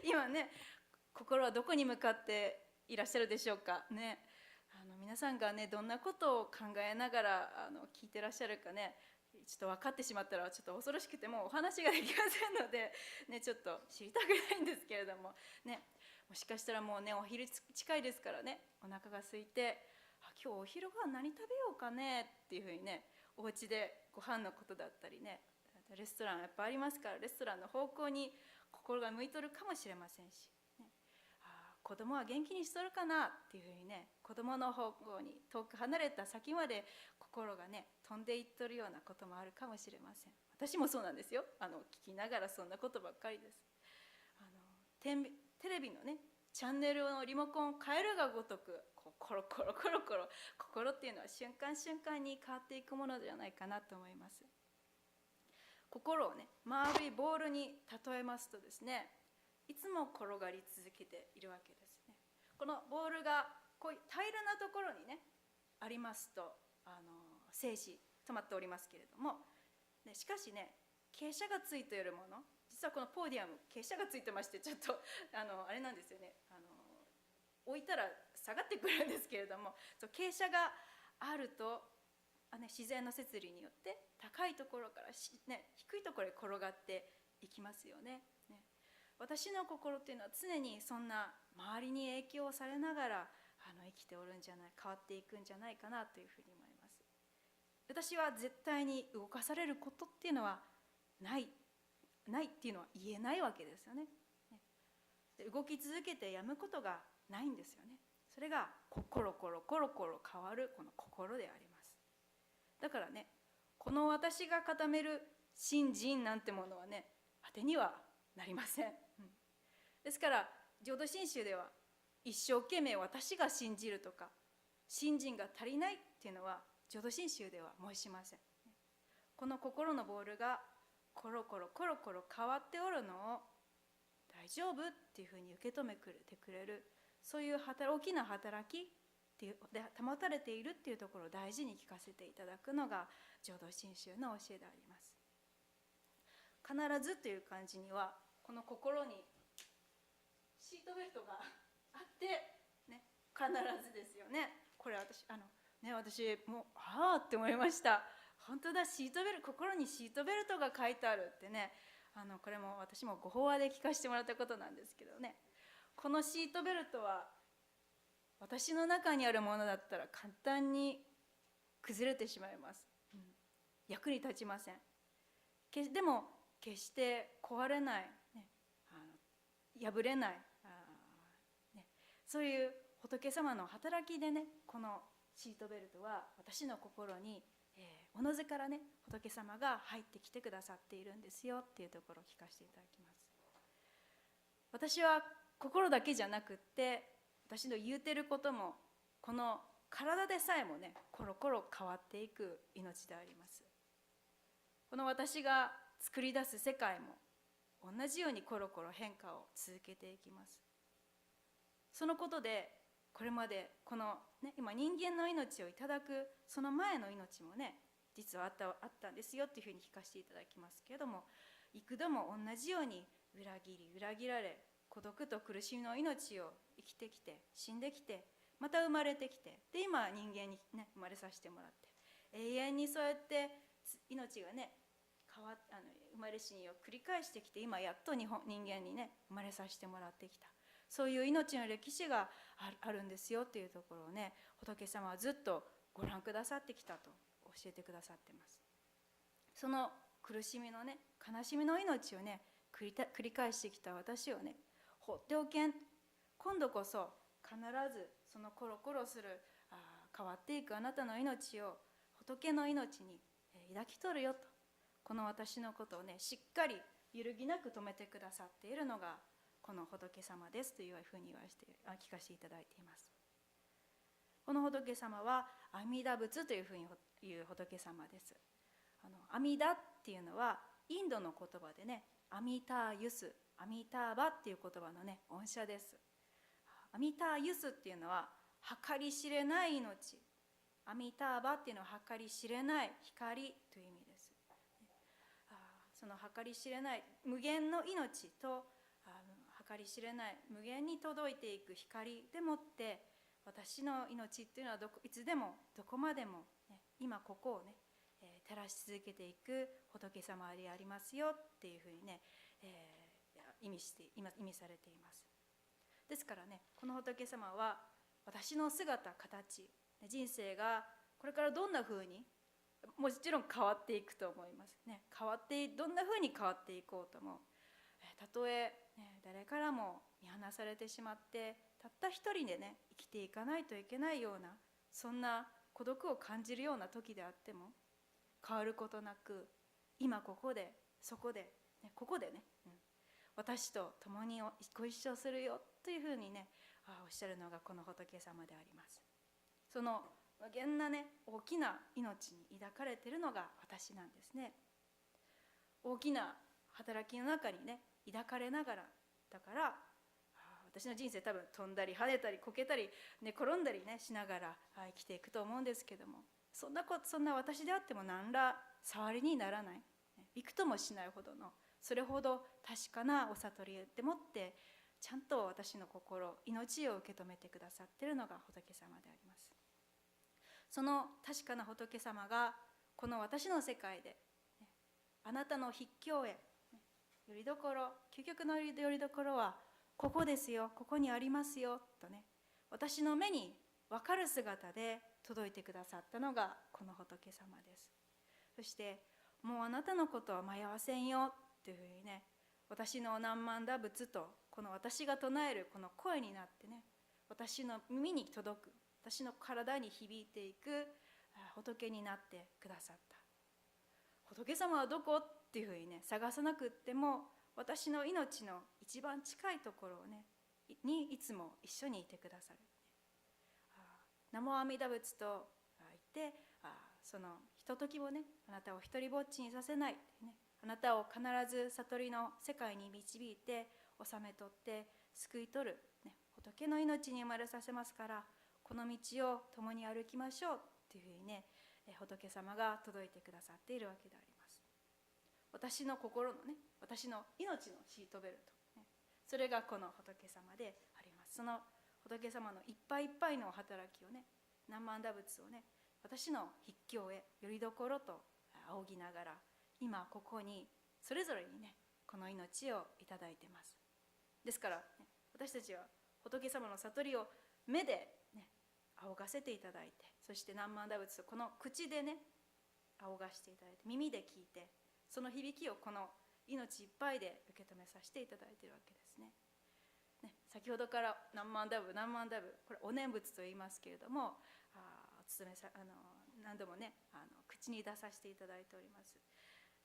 今ね、心はどこに向かっていらっしゃるでしょうかね。皆さんがね、どんなことを考えながら聞いてらっしゃるかね、ちょっと分かってしまったらちょっと恐ろしくてもうお話ができませんので、ね、ちょっと知りたくないんですけれども、ね、もしかしたらもうね、お昼近いですからね、お腹が空いて、今日お昼ご飯何食べようかねっていうふうにね、お家でご飯のことだったりね、レストランやっぱありますから、レストランの方向に心が向いとるかもしれませんし、ね、子供は元気にしとるかなっていうふうにね、子供の方向に遠く離れた先まで心がね、飛んでいっとるようなこともあるかもしれません。私もそうなんですよ。聞きながらそんなことばっかりです。テレビのね、チャンネルのリモコンを変えるがごとく、コロコロコロコロ、心っていうのは瞬間瞬間に変わっていくものじゃないかなと思います。心をね、丸いボールに例えますとですね、いつも転がり続けているわけですね。このボールがこういう平らなところにね、ありますと静止止まっておりますけれども、しかしね、傾斜がついているもの、実はこのポーディアム傾斜がついてまして、ちょっとあれなんですよね、置いたら下がってくるんですけれども、傾斜があると自然の摂理によって高いところから、ね、低いところへ転がっていきますよね。私の心っていうのは常にそんな周りに影響されながら生きておるんじゃない、変わっていくんじゃないかなというふうに思います。私は絶対に動かされることっていうのはないっていうのは言えないわけですよね。動き続けてやむことがないんですよね。それがコロコロコロコロ変わるこの心であります。だからね、この私が固める信心なんてものはね、当てにはなりません。ですから浄土真宗では一生懸命私が信じるとか信心が足りないっていうのは浄土真宗では申しません。この心のボールがコロコロコロコロ変わっておるのを大丈夫っていうふうに受け止めてくれる、そういう大きな働きっていうで保たれているっていうところを大事に聞かせていただくのが浄土真宗の教えであります。必ずという漢字にはこの心にシートベルトがあって、ね、必ずですよね。これ私私もうああって思いました。本当だ、心にシートベルトが書いてあるってね、これも私もご法話で聞かせてもらったことなんですけどね、このシートベルトは私の中にあるものだったら簡単に崩れてしまいます、役に立ちません。でも決して壊れない、ね、破れないそういう仏様の働きでね、このシートベルトは私の心におのずからね、仏様が入ってきてくださっているんですよっていうところを聞かせていただきます。私は心だけじゃなくって、私の言うてることもこの体でさえもね、コロコロ変わっていく命であります。この私が作り出す世界も同じようにコロコロ変化を続けていきます。そのことでこれまでこの、ね、今人間の命をいただくその前の命もね、実はあったんですよっていうふうに聞かせていただきますけれども、幾度も同じように裏切られ、孤独と苦しみの命を生きてきて、死んできて、また生まれてきて、で今人間に、ね、生まれさせてもらって、永遠にそうやって命がね生まれ死にを繰り返してきて、今やっと人間にね生まれさせてもらってきた、そういう命の歴史があるんですよっていうところをね、仏様はずっとご覧くださってきたと教えてくださってます。その苦しみのね、悲しみの命をね繰り返してきた私をね、放っておけん、今度こそ必ずそのコロコロする変わっていくあなたの命を仏の命に抱き取るよと、この私のことをねしっかり揺るぎなく止めてくださっているのがこの仏様ですというふうに聞かせていただいています。この仏様は阿弥陀仏というふうに言う仏様です。阿弥陀っていうのはインドの言葉でね、アミターユス、アミターバっていう言葉のね音写です。アミターユスっていうのは計り知れない命、アミターバっていうのは計り知れない光という意味です。その計り知れない無限の命と計り知れない無限に届いていく光でもって、私の命っていうのはいつでもどこまでも、ね、今ここをね、照らし続けていく仏様でありますよっていうふうにね、意味されています。ですからね、この仏様は私の姿形、人生がこれからどんなふうにもちろん変わっていくと思いますね。どんなふうに変わっていこうとも、たとえ、誰からも見放されてしまってたった一人でね生きていかないといけないような、そんな孤独を感じるような時であっても変わることなく、今ここでそこで、ここでね、私と共にご一緒するよというふうにねおっしゃるのがこの仏様であります。その無限なね大きな命に抱かれているのが私なんですね。大きな働きの中にね抱かれながら、だから私の人生多分飛んだり跳ねたりこけたり寝転んだりねしながら生きていくと思うんですけども、そんな私であっても何ら触りにならない、びくともしないほどの、それほど確かなお悟りでもってちゃんと私の心、命を受け止めてくださっているのが仏様であります。その確かな仏様がこの私の世界で、あなたの筆境へ、よりどころ、究極のよりどころはここですよ、ここにありますよとね、私の目に分かる姿で届いてくださったのがこの仏様です。そしてもうあなたのことは迷わせんよというふうにね、私の何万打仏とこの私が唱えるこの声になってね、私の耳に届く、私の体に響いていく仏になってくださった。仏様はどこっていうふうにね、探さなくっても、私の命の一番近いところをね、にいつも一緒にいてくださる。南無阿弥陀仏と言って、そのひとときもね、あなたを一りぼっちにさせない、ね、あなたを必ず悟りの世界に導いて収めとって救い取る、ね、仏の命に生まれさせますから、この道を共に歩きましょうっていうふうにね、仏様が届いてくださっているわけであります。私の心のね、私の命のシートベルト、ね、それがこの仏様であります。その仏様のいっぱいいっぱいの働きをね、南無阿弥陀仏をね、私の筆境へよりどころと仰ぎながら、今ここにそれぞれにね、この命をいただいてます。ですから、ね、私たちは仏様の悟りを目でね、仰がせていただいて、そして南無阿弥陀仏をこの口でね、仰がしていただいて、耳で聞いて、その響きをこの命いっぱいで受け止めさせていただいているわけですね。先ほどから南無阿弥陀仏、南無阿弥陀仏、これお念仏と言いますけれども、何度もね、口に出させていただいております。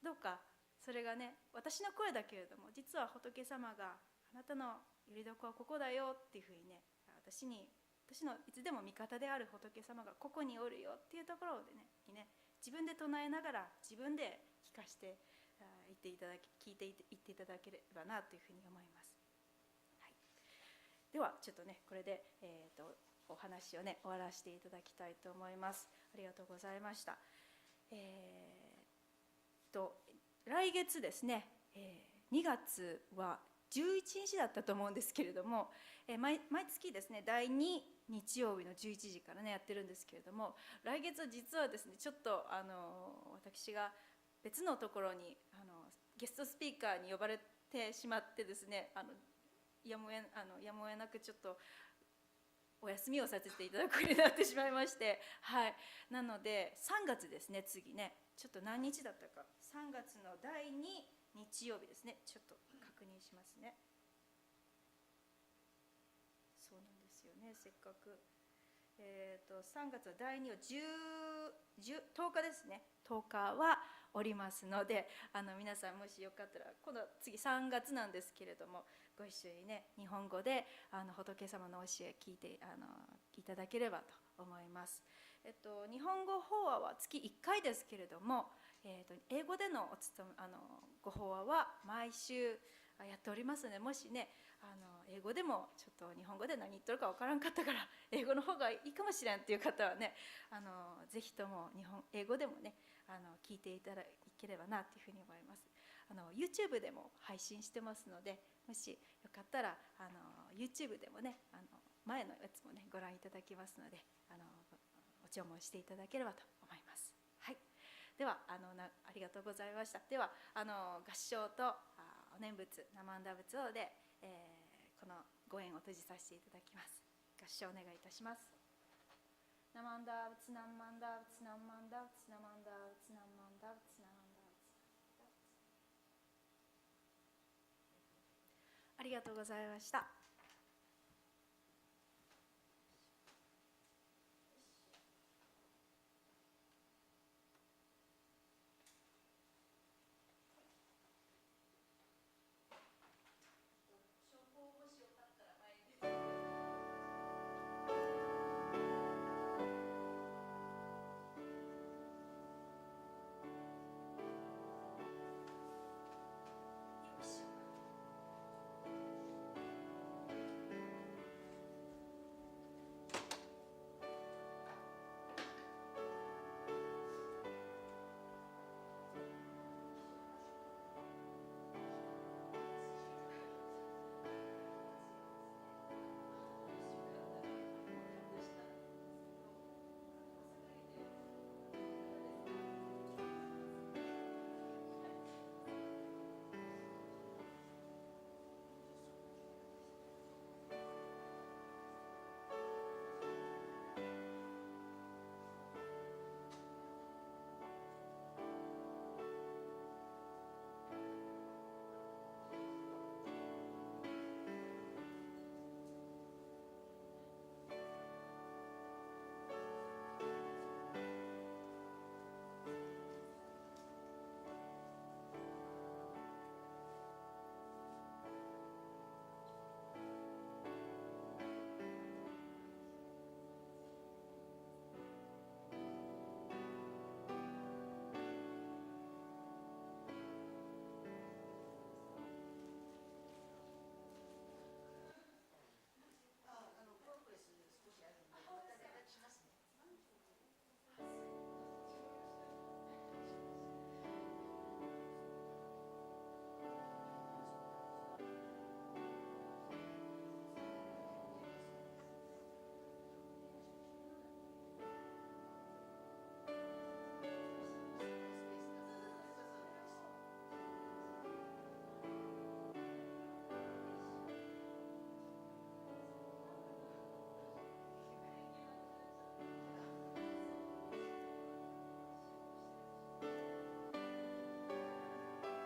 どうかそれがね、私の声だけれども、実は仏様があなたのよりどこはここだよっていうふうにね、私のいつでも味方である仏様がここにおるよっていうところでね、自分で唱えながら自分で聞かして聞いていっていただければなというふうに思います。はい、ではちょっとね、これで、お話をね、終わらせていただきたいと思います。ありがとうございました。来月ですね、2月は11日だったと思うんですけれども、毎月ですね、第2日曜日の11時からね、やってるんですけれども、来月は実はですね、ちょっと私が別のところにゲストスピーカーに呼ばれてしまってですね、やむを得なくちょっとお休みをさせていただくことになってしまいまして、はい、なので3月ですね、次ね、ちょっと何日だったか、3月の第2日曜日ですね、ちょっと確認しますね。そうなんですよね、せっかく3月の第2は10日ですね、10日はおりますので、皆さんもしよかったら、今度次3月なんですけれども、ご一緒にね、日本語で仏様の教え聞いていただければと思います。日本語法話は月1回ですけれども、英語でのご法話は毎週やっておりますので、もしね、英語でもちょっと日本語で何言ってるか分からんかったから英語の方がいいかもしれんっていう方はね、ぜひとも英語でもね、聞いていただければなというふうに思います。YouTube でも配信してますので、もしよかったらYouTube でもね、前のやつもね、ご覧いただきますので、お注文していただければと思います。はい、ではありがとうございました。では合唱とお念仏、南無阿弥陀仏で、このご縁を閉じさせていただきます。合唱お願いいたします。南無阿弥陀仏、南無阿弥陀仏、南無阿弥陀仏、南無阿弥陀仏、南無阿弥陀仏、南無阿弥陀仏。ありがとうございました。